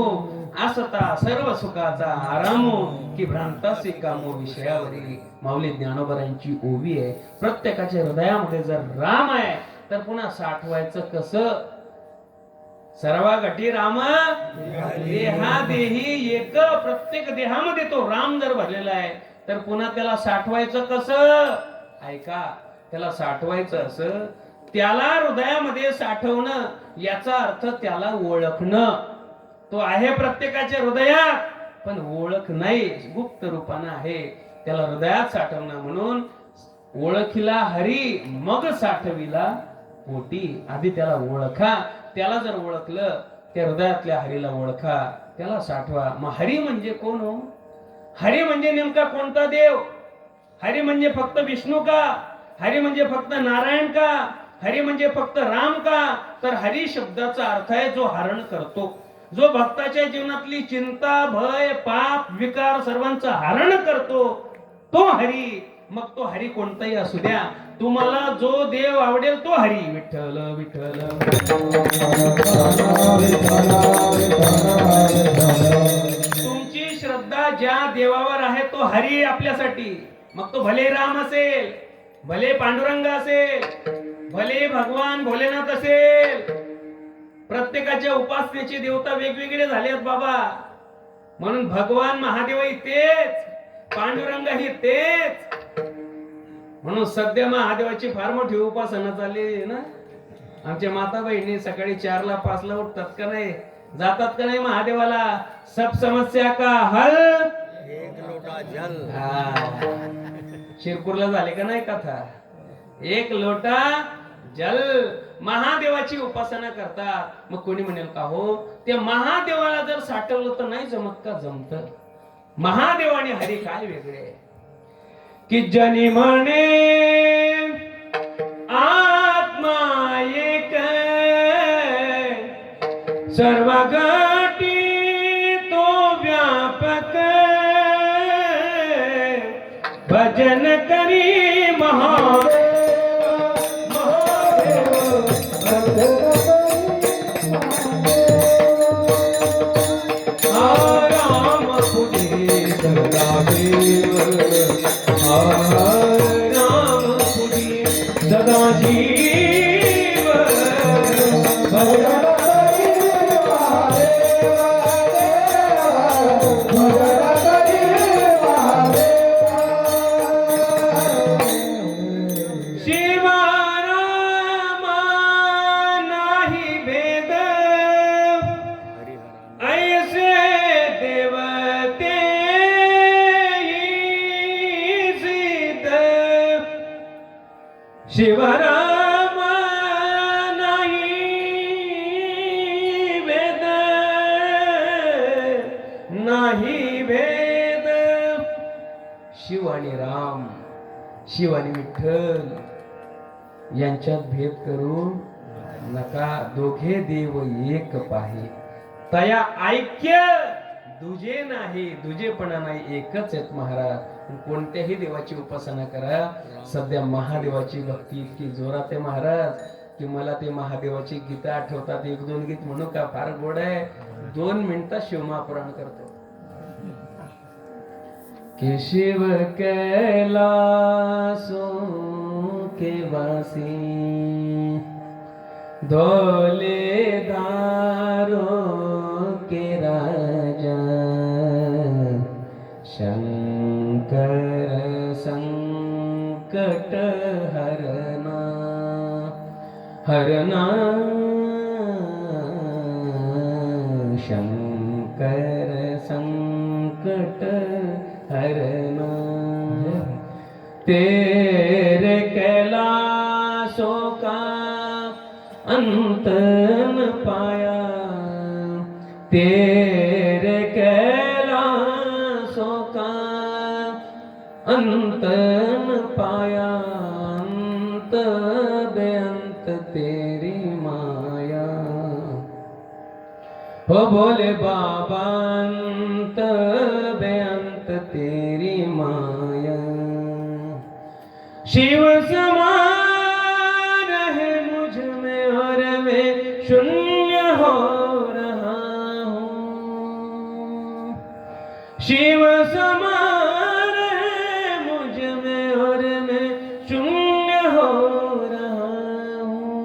असता सर्व सुखाचा आरामो, की भ्रांतासी कामो विषयावरी. माऊली ज्ञानोबरांची ओवी आहे. प्रत्येकाच्या हृदयामध्ये जर राम आहे तर पुन्हा साठवायचं कसं? सर्वा गटी राम देहा देही एक. प्रत्येक देहामध्ये तो राम जर भरलेला आहे तर पुन्हा त्याला साठवायचं कसं? ऐका, त्याला साठवायचं असं, त्याला हृदयामध्ये साठवणं याचा अर्थ त्याला ओळखणं. तो आहे प्रत्येकाच्या हृदयात, पण ओळख नाही, गुप्त रूपानं आहे. त्याला हृदयात साठवणं. म्हणून ओळखीला हरी मग साठविला पोटी. आधी त्याला ओळखा. त्याला जर ओळखलं, त्या हृदयातल्या हरीला ओळखा, त्याला साठवा. मग हरी म्हणजे कोण हो? हरी म्हणजे नेमका कोणता देव? हरी म्हणजे फक्त विष्णू का? हरी म्हणजे फक्त नारायण का? हरी म्हणजे फक्त राम का? तर हरी शब्दाचा अर्थ आहे जो हरण करतो, जो भक्ताच्या जीवनातली चिंता, भय, पाप, विकार सर्वांचं हरण करतो, तो हरी. मग तो हरी कोणताही असू द्या, तुम्हाला जो देव आवडेल तो हरी. विठ्ठल विठ्ठल. तुमची श्रद्धा ज्या देवावर आहे तो हरी आहे आपल्यासाठी. मग तो भले राम असेल, भले पांडुरंग असेल, भले भगवान भोलेनाथ असेल. प्रत्येकाच्या उपासनेची देवता वेगवेगळे झाले आहेत बाबा. म्हणून भगवान महादेवही तेच, पांडुरंग ही तेच. म्हणून सध्या महादेवाची फार मोठी उपासना चालली आहे ना. आमच्या माता बहिणी सकाळी 4ला 5ला उठतात का नाही, जातात का नाही महादेवाला. सब समस्या का हल एक लोटा जल. शिरपूरला झाले का नाही कथा. एक लोटा जल. महादेवाची उपासना करतात. मग कोणी म्हणेल का हो ते महादेवाला जर साठवलं तर नाही जमत का. जमत. महादेव आणि हरी काय वेगळे. की जनी म्हणे आत्मा एक सर्व घटी तो व्यापक. भजन करी महादेव राम पुढे सदा देव. राम पुढे सदा जीव. शिवराम नाही वेद, नाही भेद. शिव आणि राम, शिव आणि विठ्ठल यांच्यात भेद करू नका. दोघे देव एक पाहे. तया ऐक्य दुजे नाही. दुजेपणा नाही, एकच आहेत महाराज. कोणत्याही देवाची उपासना करा. सध्या महादेवाची भक्ती इतकी जोरात आहे महाराज की मला ते महादेवाची गीता आठवतात. 1-2 गीत म्हणू का. फार गोड आहे. 2 मिनिटात शिवमहापुराण करतो. कि शिव कैलासों के वासी धौलेदारों के राजा शंकर संकट हरना हरना. शंकर संकट हरना. तेरे कैलाशों का अंत न पाया. तेरे कैलाशों का अंत न पाया. अंत बेअंत तेरी माया. हो भोले बाबा अंत बेअंत तेरी माया. शिव समा रहे मुझ में और मैं शून्य हो रहा हूँ. शिव समा रहे मुझ में और मैं शून्य हो रहा हूँ.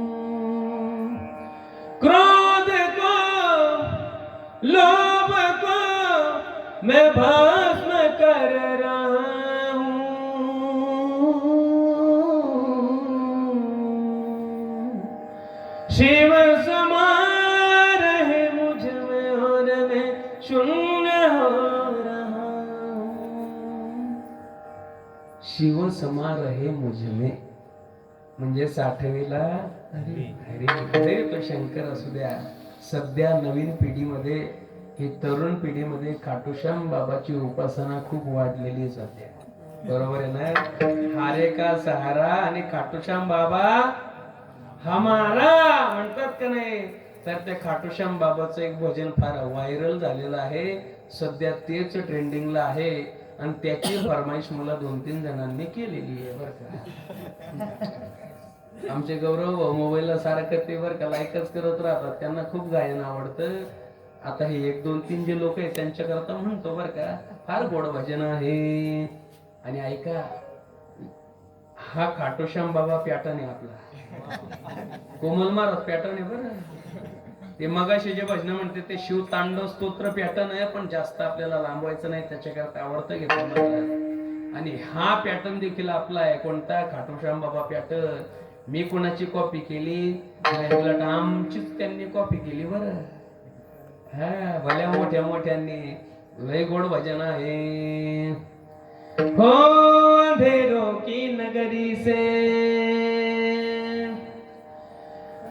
क्रोध को लोभ को मैं भस्म कर रहा हूँ. शिव समा रहे मुझ में और मैं शून्य हो रहा हूँ. शिव समा रहे मुझ में म्हणजे साठवीला हरी तो शंकर असू द्या. सध्या नवीन पिढीमध्ये ही तरुण पिढीमध्ये खाटूश्याम बाबाची उपासना खूप वाढलेली सध्या. बरोबर आहे ना. हारे का सहारा आणि खाटूश्याम बाबा हमारा म्हणतात का नाही. तर त्या खाटूश्याम बाबाचं एक भजन फार व्हायरल झालेलं आहे. सध्या तेच ट्रेंडिंगला आहे. आणि त्याची फरमाईश मला 2-3 जणांनी केलेली आहे बरं का. आमचे गौरव भाऊ मोबाईलला सारखं ते बरं का लाईकच करत राहतात, त्यांना खूप गायन आवडतं. आता हे 1-2-3 जे लोक आहेत त्यांच्या करता म्हणतो बरं का, फार गोड भजन आहे. आणि ऐका, हा खाटूश्याम बाबा पॅटर्न आहे आपला, कोमल महाराज पॅटर्न आहे बरं. ते मगाशी जे भजन म्हणते ते शिव तांडव स्तोत्र पॅटर्न आहे, पण जास्त आपल्याला लांबवायचं नाही, त्याच्याकरता आवडतं घेतलं मला. आणि हा पॅटर्न देखील आपला आहे. कोणता? खाटूश्याम बाबा पॅटर्न. मी कोणाची कॉपी केली? उलट आमचीच त्यांनी कॉपी केली बरं. हा, भल्या मोठ्या मोठ्यांनी. लय गोड भजन आहे. हो अंधेरों की नगरी से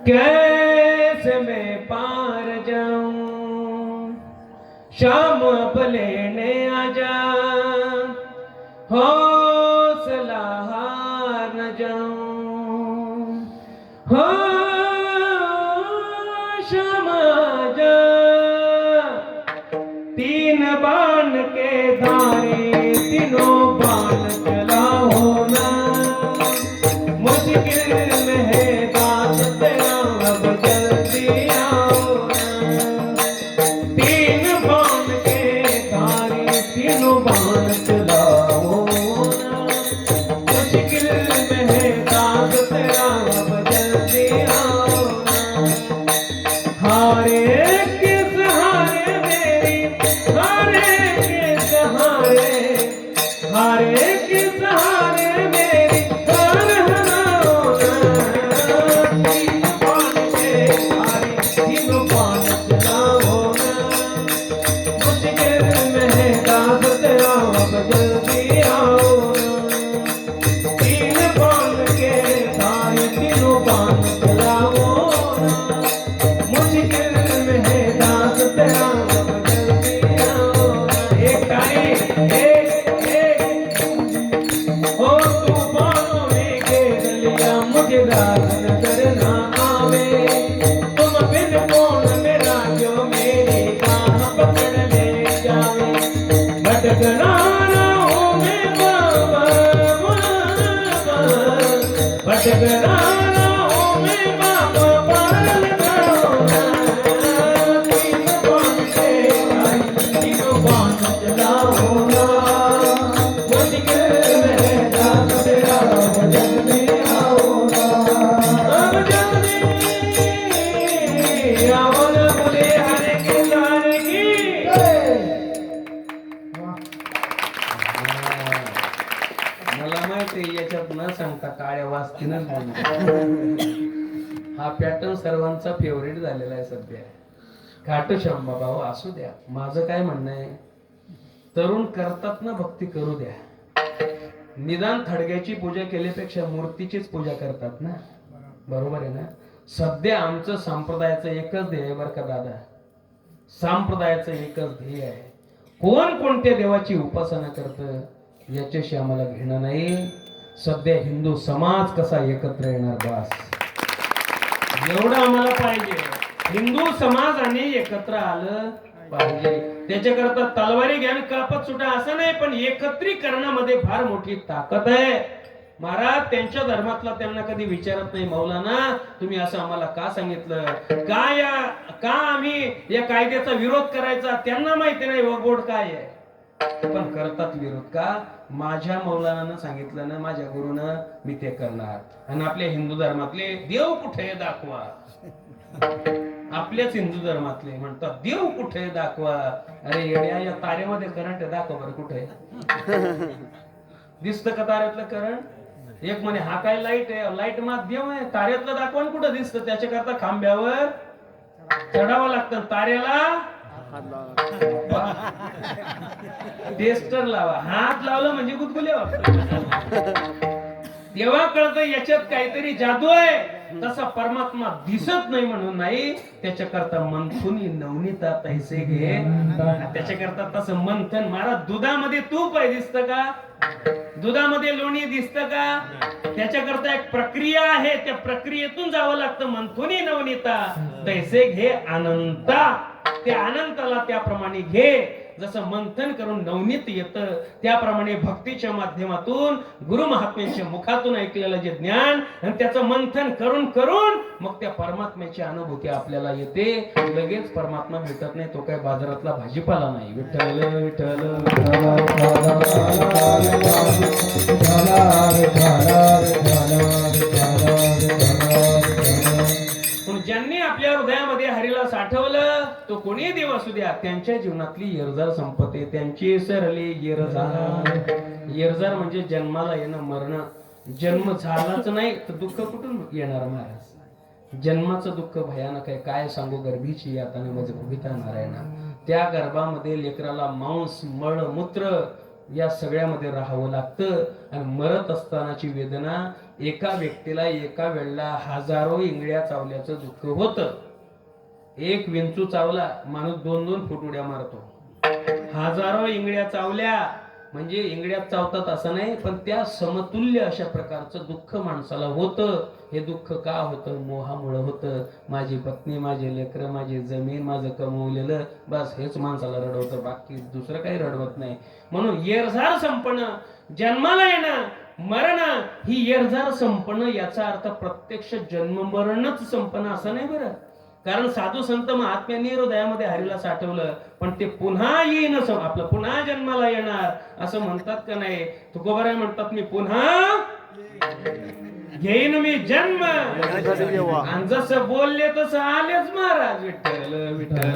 कैसे मैं पार जाऊं, शाम अब लेने आजा, हौसला हार न जाऊं, हो शाम आजा, 3 बाण के धारे तीनों बाण चलाओ ना, मुश्किल में है बात तेरा अब जल्दी आओ ना, 3 बाण के धारे तीनों बाण चलाओ ना, मुश्किल में है बात तेरा अब जल्दी आओ ना, हारे के सहारे मेरी, हारे के सहारे, हारे के सहारे मेरी हार हराओ ना, 3 बाण के धारे तीनों बाण चलाओ ना, मुश्किल में है दास तेरा अब जल्दी आओ ना, 3 बाण के धारे तीनों बाण चलाओ ना, मुश्किल में है दास तेरा अब जल्दी आओ ना। एक टाइम एक ओ तूफानों ने घेर लिया मुझे, रात नजर ना आवे, तुम बिन कौन मेरा जो मेरी बाह पकड़ ले जावे, भटकना ना हो मैं बाबा, भटकना ना हो मैं बाबा, पार लगाओ ना, 3 बाण के धारे तीनों बाण चलाओ ना, मुश्किल में है दास तेरा अब जल्दी आओ ना, अब जल्दी आओ ना, बोले हरे कृष्ण की। मला माहिती आहे याच्यात न सांगता काळ्या वाजतीनच म्हणतो. हा पॅटर्न सर्वांचा फेवरेट झालेला आहे सध्या. खाटूश्याम बाबा हो, असू द्या. माझं काय म्हणणं आहे, तरुण करतात ना भक्ती, करू द्या. निदान थडग्याची पूजा केल्यापेक्षा मूर्तीचीच पूजा करतात ना, बरोबर आहे ना. सध्या आमचं संप्रदायाचं एकच ध्येय आहे बरं का दादा, संप्रदायाचं एकच ध्येय आहे. कोण कोणत्या देवाची उपासना करतं याच्याशी आम्हाला घेणं नाही. सध्या हिंदू समाज कसा एकत्र येणार बस, एवढं आम्हाला पाहिजे. हिंदू समाजाने एकत्र आलं पाहिजे. त्याच्याकरता तलवारी घ्या आणि कापत सुटा असं नाही, पण एकत्रीकरणामध्ये फार मोठी ताकद आहे. महाराज त्यांच्या धर्मातला त्यांना कधी विचारत नाही, मौलाना तुम्ही असं आम्हाला का सांगितलं, का आम्ही या कायद्याचा विरोध करायचा, त्यांना माहिती नाही वगोड काय आहे, पण करतात विरोध. का? माझ्या मौलानानं सांगितलं ना, माझ्या गुरुनं, मी ते करणार. आणि आपल्या हिंदू धर्मातले देव कुठे दाखवा, आपल्याच हिंदू धर्मातले म्हणतात देव कुठे दाखवा. अरे येड्या, या ताऱ्यामध्ये करंट दाखव बरं, कुठे दिसतं का ताऱ्यातलं करंट? एक म्हणे हा काय लाईट आहे, लाईट माध्यम आहे. ताऱ्यातलं दाखवून कुठं दिसतं? त्याच्याकरता खांब्यावर चढावं लागतं, ताऱ्याला टेस्टर लावा. हात लावलं म्हणजे गुदगुले वाटत, तेव्हा कळतं याच्यात काहीतरी जादू आहे. तसा परमात्मा दिसत नाही म्हणून नाही, त्याच्याकरता मंथुनी नवनीता तैसे घे. त्याच्याकरता तसं मंथन. महाराज दुधामध्ये तूप आहे, दिसतं का? दुधामध्ये लोणी दिसतं का? त्याच्याकरता एक प्रक्रिया आहे, त्या प्रक्रियेतून जावं लागतं. मंथुनी नवनीता तैसे घे अनंता, त्या अनंताला त्याप्रमाणे घे. जसं मंथन करून नवनीत येतं त्याप्रमाणे भक्तीच्या माध्यमातून गुरु महात्म्यांच्या मुखातून ऐकलेलं जे ज्ञान आणि त्याचं मंथन करून करून मग त्या परमात्म्याची अनुभूती आपल्याला येते. लगेच परमात्मा भेटत नाही, तो काय बाजारातला भाजीपाला नाही. विठ्ठल विठ्ठल पण ज्यांनी आपल्या हृदयामध्ये हरीला साठवलं तो कोणी देव असू द्या, त्यांच्या जीवनातली येरझार संपते. त्यांची सरले येरझार. येरझार म्हणजे जन्माला येणं मरण. जन्म झालाच नाही तर दुःख कुठून येणार महाराज? जन्माचं दुःख भयानक आहे. काय सांगू, गर्भीची यातने माझं भुगिता नारायणा. त्या गर्भामध्ये लेकराला मांस मळ मूत्र या सगळ्यामध्ये राहावं लागतं आणि मरत असतानाची वेदना एका व्यक्तीला एका वेळेला हजारो इंगळ्या चावल्याचं दुःख होतं. एक विंचू चावला माणूस 2-2 फूट उड्या मारतो. हजारो इंगळ्या चावल्या म्हणजे इंगळ्यात चावतात असं नाही, पण त्या समतुल्य अशा प्रकारचं दुःख माणसाला होतं. हे दुःख का होतं? मोहामुळे होतं. माझी पत्नी, माझे लेकरं, माझी जमीन, माझं कमवलेलं, बस हेच माणसाला रडवतं, बाकी दुसरं काही रडवत नाही. म्हणून येरझार संपणं, जन्माला येणं, मरण ही येरझार संपणं याचा अर्थ प्रत्यक्ष जन्म मरणच संपणं असं नाही बरं. कारण साधू संत महात्म्यांनी हृदयामध्ये हरीला साठवलं पण ते पुन्हा येईन, आपलं पुन्हा जन्माला येणार असं म्हणतात का नाही? तुकोबाराय म्हणतात, मी पुन्हा घेईन मी जन्म. आणि जसं बोलले तसं आलेच महाराज. विठ्ठल विठ्ठल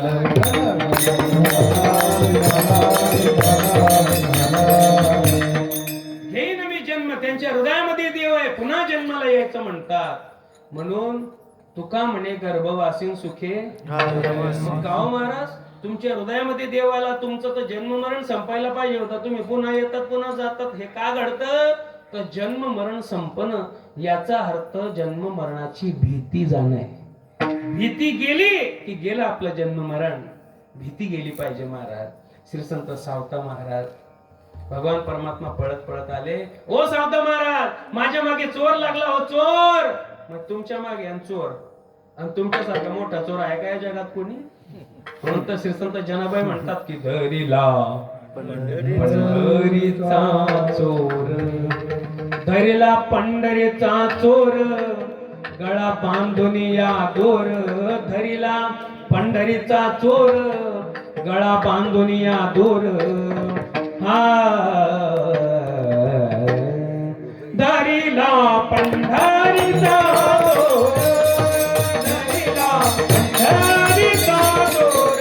घेईन मी जन्म. त्यांच्या हृदयामध्ये देव आहे, पुन्हा जन्माला यायचं म्हणतात. म्हणून तुका म्हणे गर्भवासीन सुखे. गाव महाराज, तुमच्या हृदयामध्ये देव आला, तुमचं तर जन्म मरण संपायला पाहिजे होता. तुम्ही पुन्हा येतात पुन्हा जातात. हे का घडतं? तर जन्म मरण संपणं याचा अर्थ जन्म मरणाची भीती जाणे. भीती गेली की गेलं आपलं जन्म मरण. भीती गेली पाहिजे महाराज. श्री संत सावता महाराज, भगवान परमात्मा पळत पळत आले. ओ सावता महाराज, माझ्या मागे चोर लागला हो, चोर. मग तुमच्या मागे चोर आणि तुमच्यासारखा मोठा चोर आहे का या जगात कोणी? म्हणून तर श्री संत जनाबाई म्हणतात की धरीला पंढरीचा चोर, धरीला पंढरीचा चोर, गळा बांधून या दोर. धरीला पंढरीचा चोर, गळा बांधून या दोर. हा धरीला पंढरीचा चोर, धरीला पंढरीचा चोर.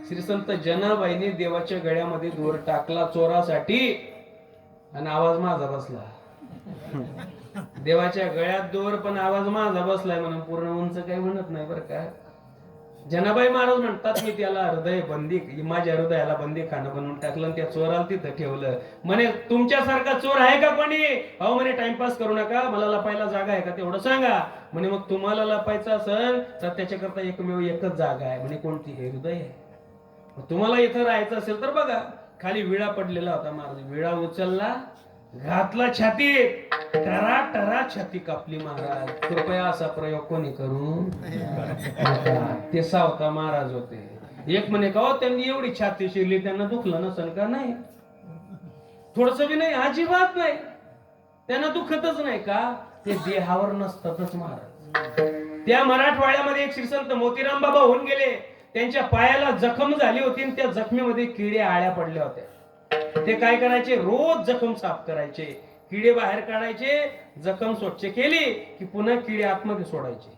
श्री संत जनाबाईंनी देवाच्या गळ्यामध्ये दोर टाकला चोरासाठी आणि आवाज माझा बसला. देवाच्या गळ्यात दोर पण आवाज माझा बसलाय म्हणून पूर्ण उंच काही म्हणत नाही बरं का. जनाबाई महाराज म्हणतात, मी त्याला हृदय बंदी, माझ्या हृदयाला बंदी खाणं बनवून टाकलं, त्या चोराला तिथं ठेवलं. म्हणे तुमच्यासारखा चोर आहे का कोणी? अहो म्हणे टाइमपास करू नका, मला लपायला जागा आहे का तेवढं सांगा. म्हणे मग तुम्हाला लपायचं असेल तर त्याच्याकरता एकमेव एकच जागा आहे. म्हणे कोणती? हे हृदय आहे. तुम्हाला इथं राहायचं असेल तर बघा, खाली विळा पडलेला होता महाराज. विळा उचलला, घातला छातीत, टरा टरा छाती कापली महाराज. कृपया असा प्रयोग कोणी करू नका. ते सावता महाराज होते. एक म्हणे का त्यांनी एवढी छाती शिरली, त्यांना दुखलं नसेल का? नाही, थोडस बी नाही, अजिबात नाही. त्यांना दुखतच नाही का? ते देहावर नसतातच महाराज. त्या मराठवाड्यामध्ये एक श्रीसंत मोतीराम बाबा होऊन गेले. त्यांच्या पायाला जखम झाली होती आणि त्या जखमेमध्ये किडे आळ्या पडल्या होत्या. ते काय करायचे? रोज जखम साफ करायचे, किडे बाहेर काढायचे. जखम स्वच्छ केली की पुन्हा किडे आतमध्ये सोडायचे.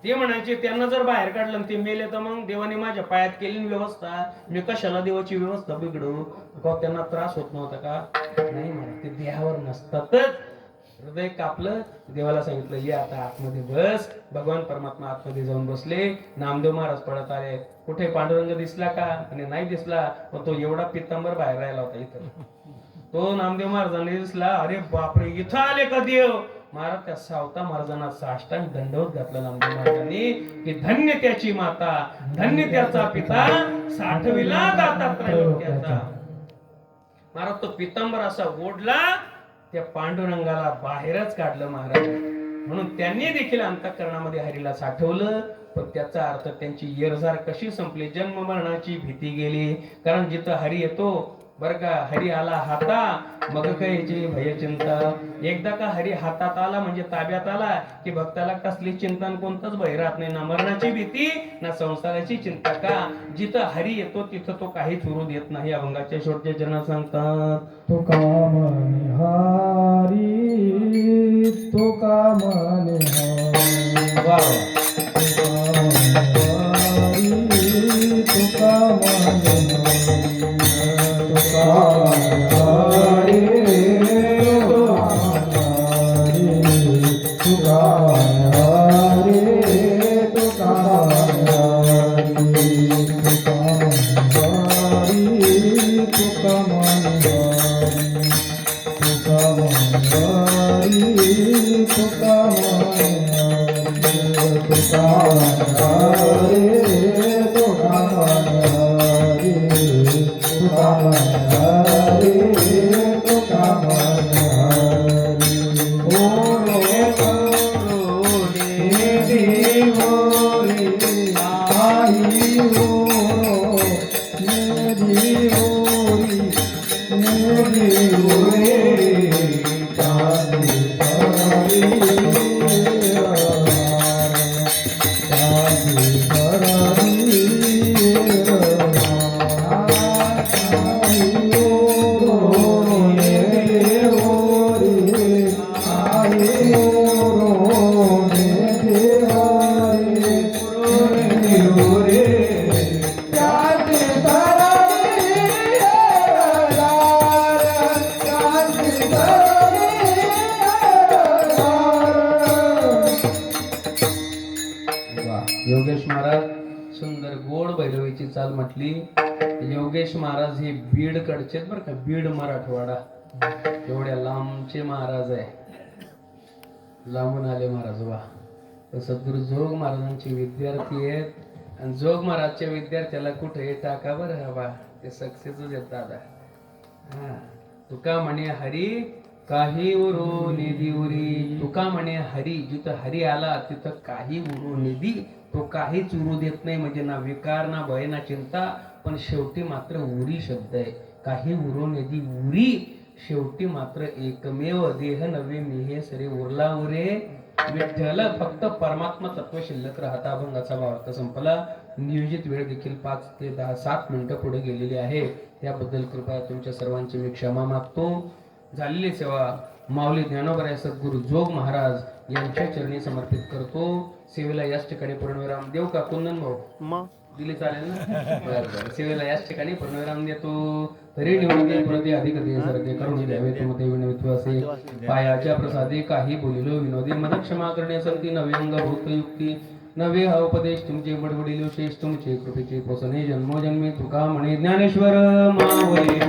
ते म्हणायचे त्यांना जर बाहेर काढलं ते मेले तर मग देवाने माझ्या पायात केली व्यवस्था, मी कशाला देवाची व्यवस्था बिघडू? त्यांना त्रास होत नव्हता का? नाही म्हणा, ते देहावर नसतातच. हृदय कापलं, देवाला सांगितलं ये आता आतमध्ये बस. भगवान परमात्मा आतमध्ये जाऊन बसले. नामदेव महाराज पळत आले, कुठे पांडुरंग दिसला का? आणि नाही दिसला, पण तो एवढा पित्तांबर बाहेर राहिला होता इथं. तो नामदेव महाराजांनी दिसला. अरे बापरे, इथं आले का देव? महाराज त्या सावता महाराजांना साष्टांग दंडवत घातलं नामदेव महाराजांनी की धन्य त्याची माता, धन्य त्याचा पिता, साठविला दाता त्रैलोक्याचा. महाराज तो पितांबर असा ओढला, त्या पांडुरंगाला बाहेरच काढलं महाराज. म्हणून त्यांनी देखील अंतःकरणामध्ये हरीला साठवलं. पण त्याचा अर्थ त्यांची येरझार कशी संपली, जन्म मरणाची भीती गेली. कारण जिथं हरी येतो बरं का, हरी आला हाता मग कायची भय चिंता. एकदा का हरी हातात आला म्हणजे ताब्यात आला की भक्ताला कसली चिंता कोणतंच भय राहत नाही, ना मरणाची भीती ना संसाराची चिंता. का जिथं हरी येतो तिथं तो काहीच उरू देत नाही. अभंगाच्या शेवटचे जन सांगतात तुका म्हणे हरी, तुका म्हणे हरी, वा तुका म्हणे हरी, तुका म्हणे हरी, तुका म्हणे हरी, तुका म्हणे हरी, तुका म्हणे हरी, तुका योगेश महाराज सुंदर गोड भैरवीची चाल म्हटली. योगेश महाराज हे बीड कडचे बरं का, बीड मराठवाडा एवढ्या लांबचे महाराज आहे, लांबून आले महाराज. वा सद्गुरु जोग महाराजांचे विद्यार्थी आहेत आणि जोग महाराजच्या विद्यार्थ्याला कुठे टाका बरं बा, ते सक्सेसच येत दादा. हा तुका म्हणे हरी काही उरो निधी उरी. तुका म्हणे हरी, जिथं हरी आला तिथं काही उरो निधी, तो काहीच उरू देत नाही. म्हणजे ना विकार ना भय ना चिंता, पण शेवटी मात्र उरी शब्द आहे. काही उरो निधी उरी, शेवटी मात्र एकमेव देह नवे मिहे सरे उरला उरे विठ्ठल. फक्त परमात्मा तत्व शिल्लक राहता. अभंगाचा भावार्थ संपला. नियोजित वेळ देखील 5 ते 7 मिनिटं पुढे गेलेली आहे, त्याबद्दल कृपया तुमच्या सर्वांची मी क्षमा मागतो. झालेली सेवा माऊली ज्ञानोबराय सद्गुरु जोग महाराज यांच्या चरणी समर्पित करतो. सेवेला याच ठिकाणी पूर्णविराम देऊ का कुंदन भाऊ? दिले चालेल ना? बरं. सेवेला याच ठिकाणी पूर्णविराम देतो. तरी निवडते प्रति अधिक सरते करून द्यावे तुमते विनवित्व असे पायाच्या प्रसादे काही बोलिलो विनोदी. मन क्षमा करण्यासाठी नवे अंग भूत युक्ती नवे हा उपदेश तुमचे बडबडील विशेष तुमचे कृपेचे पोसणे जन्मोजन्मी. तुका म्हणे ज्ञानेश्वर माऊली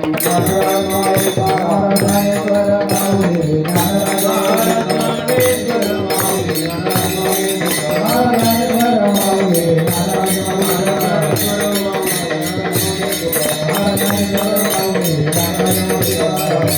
Hare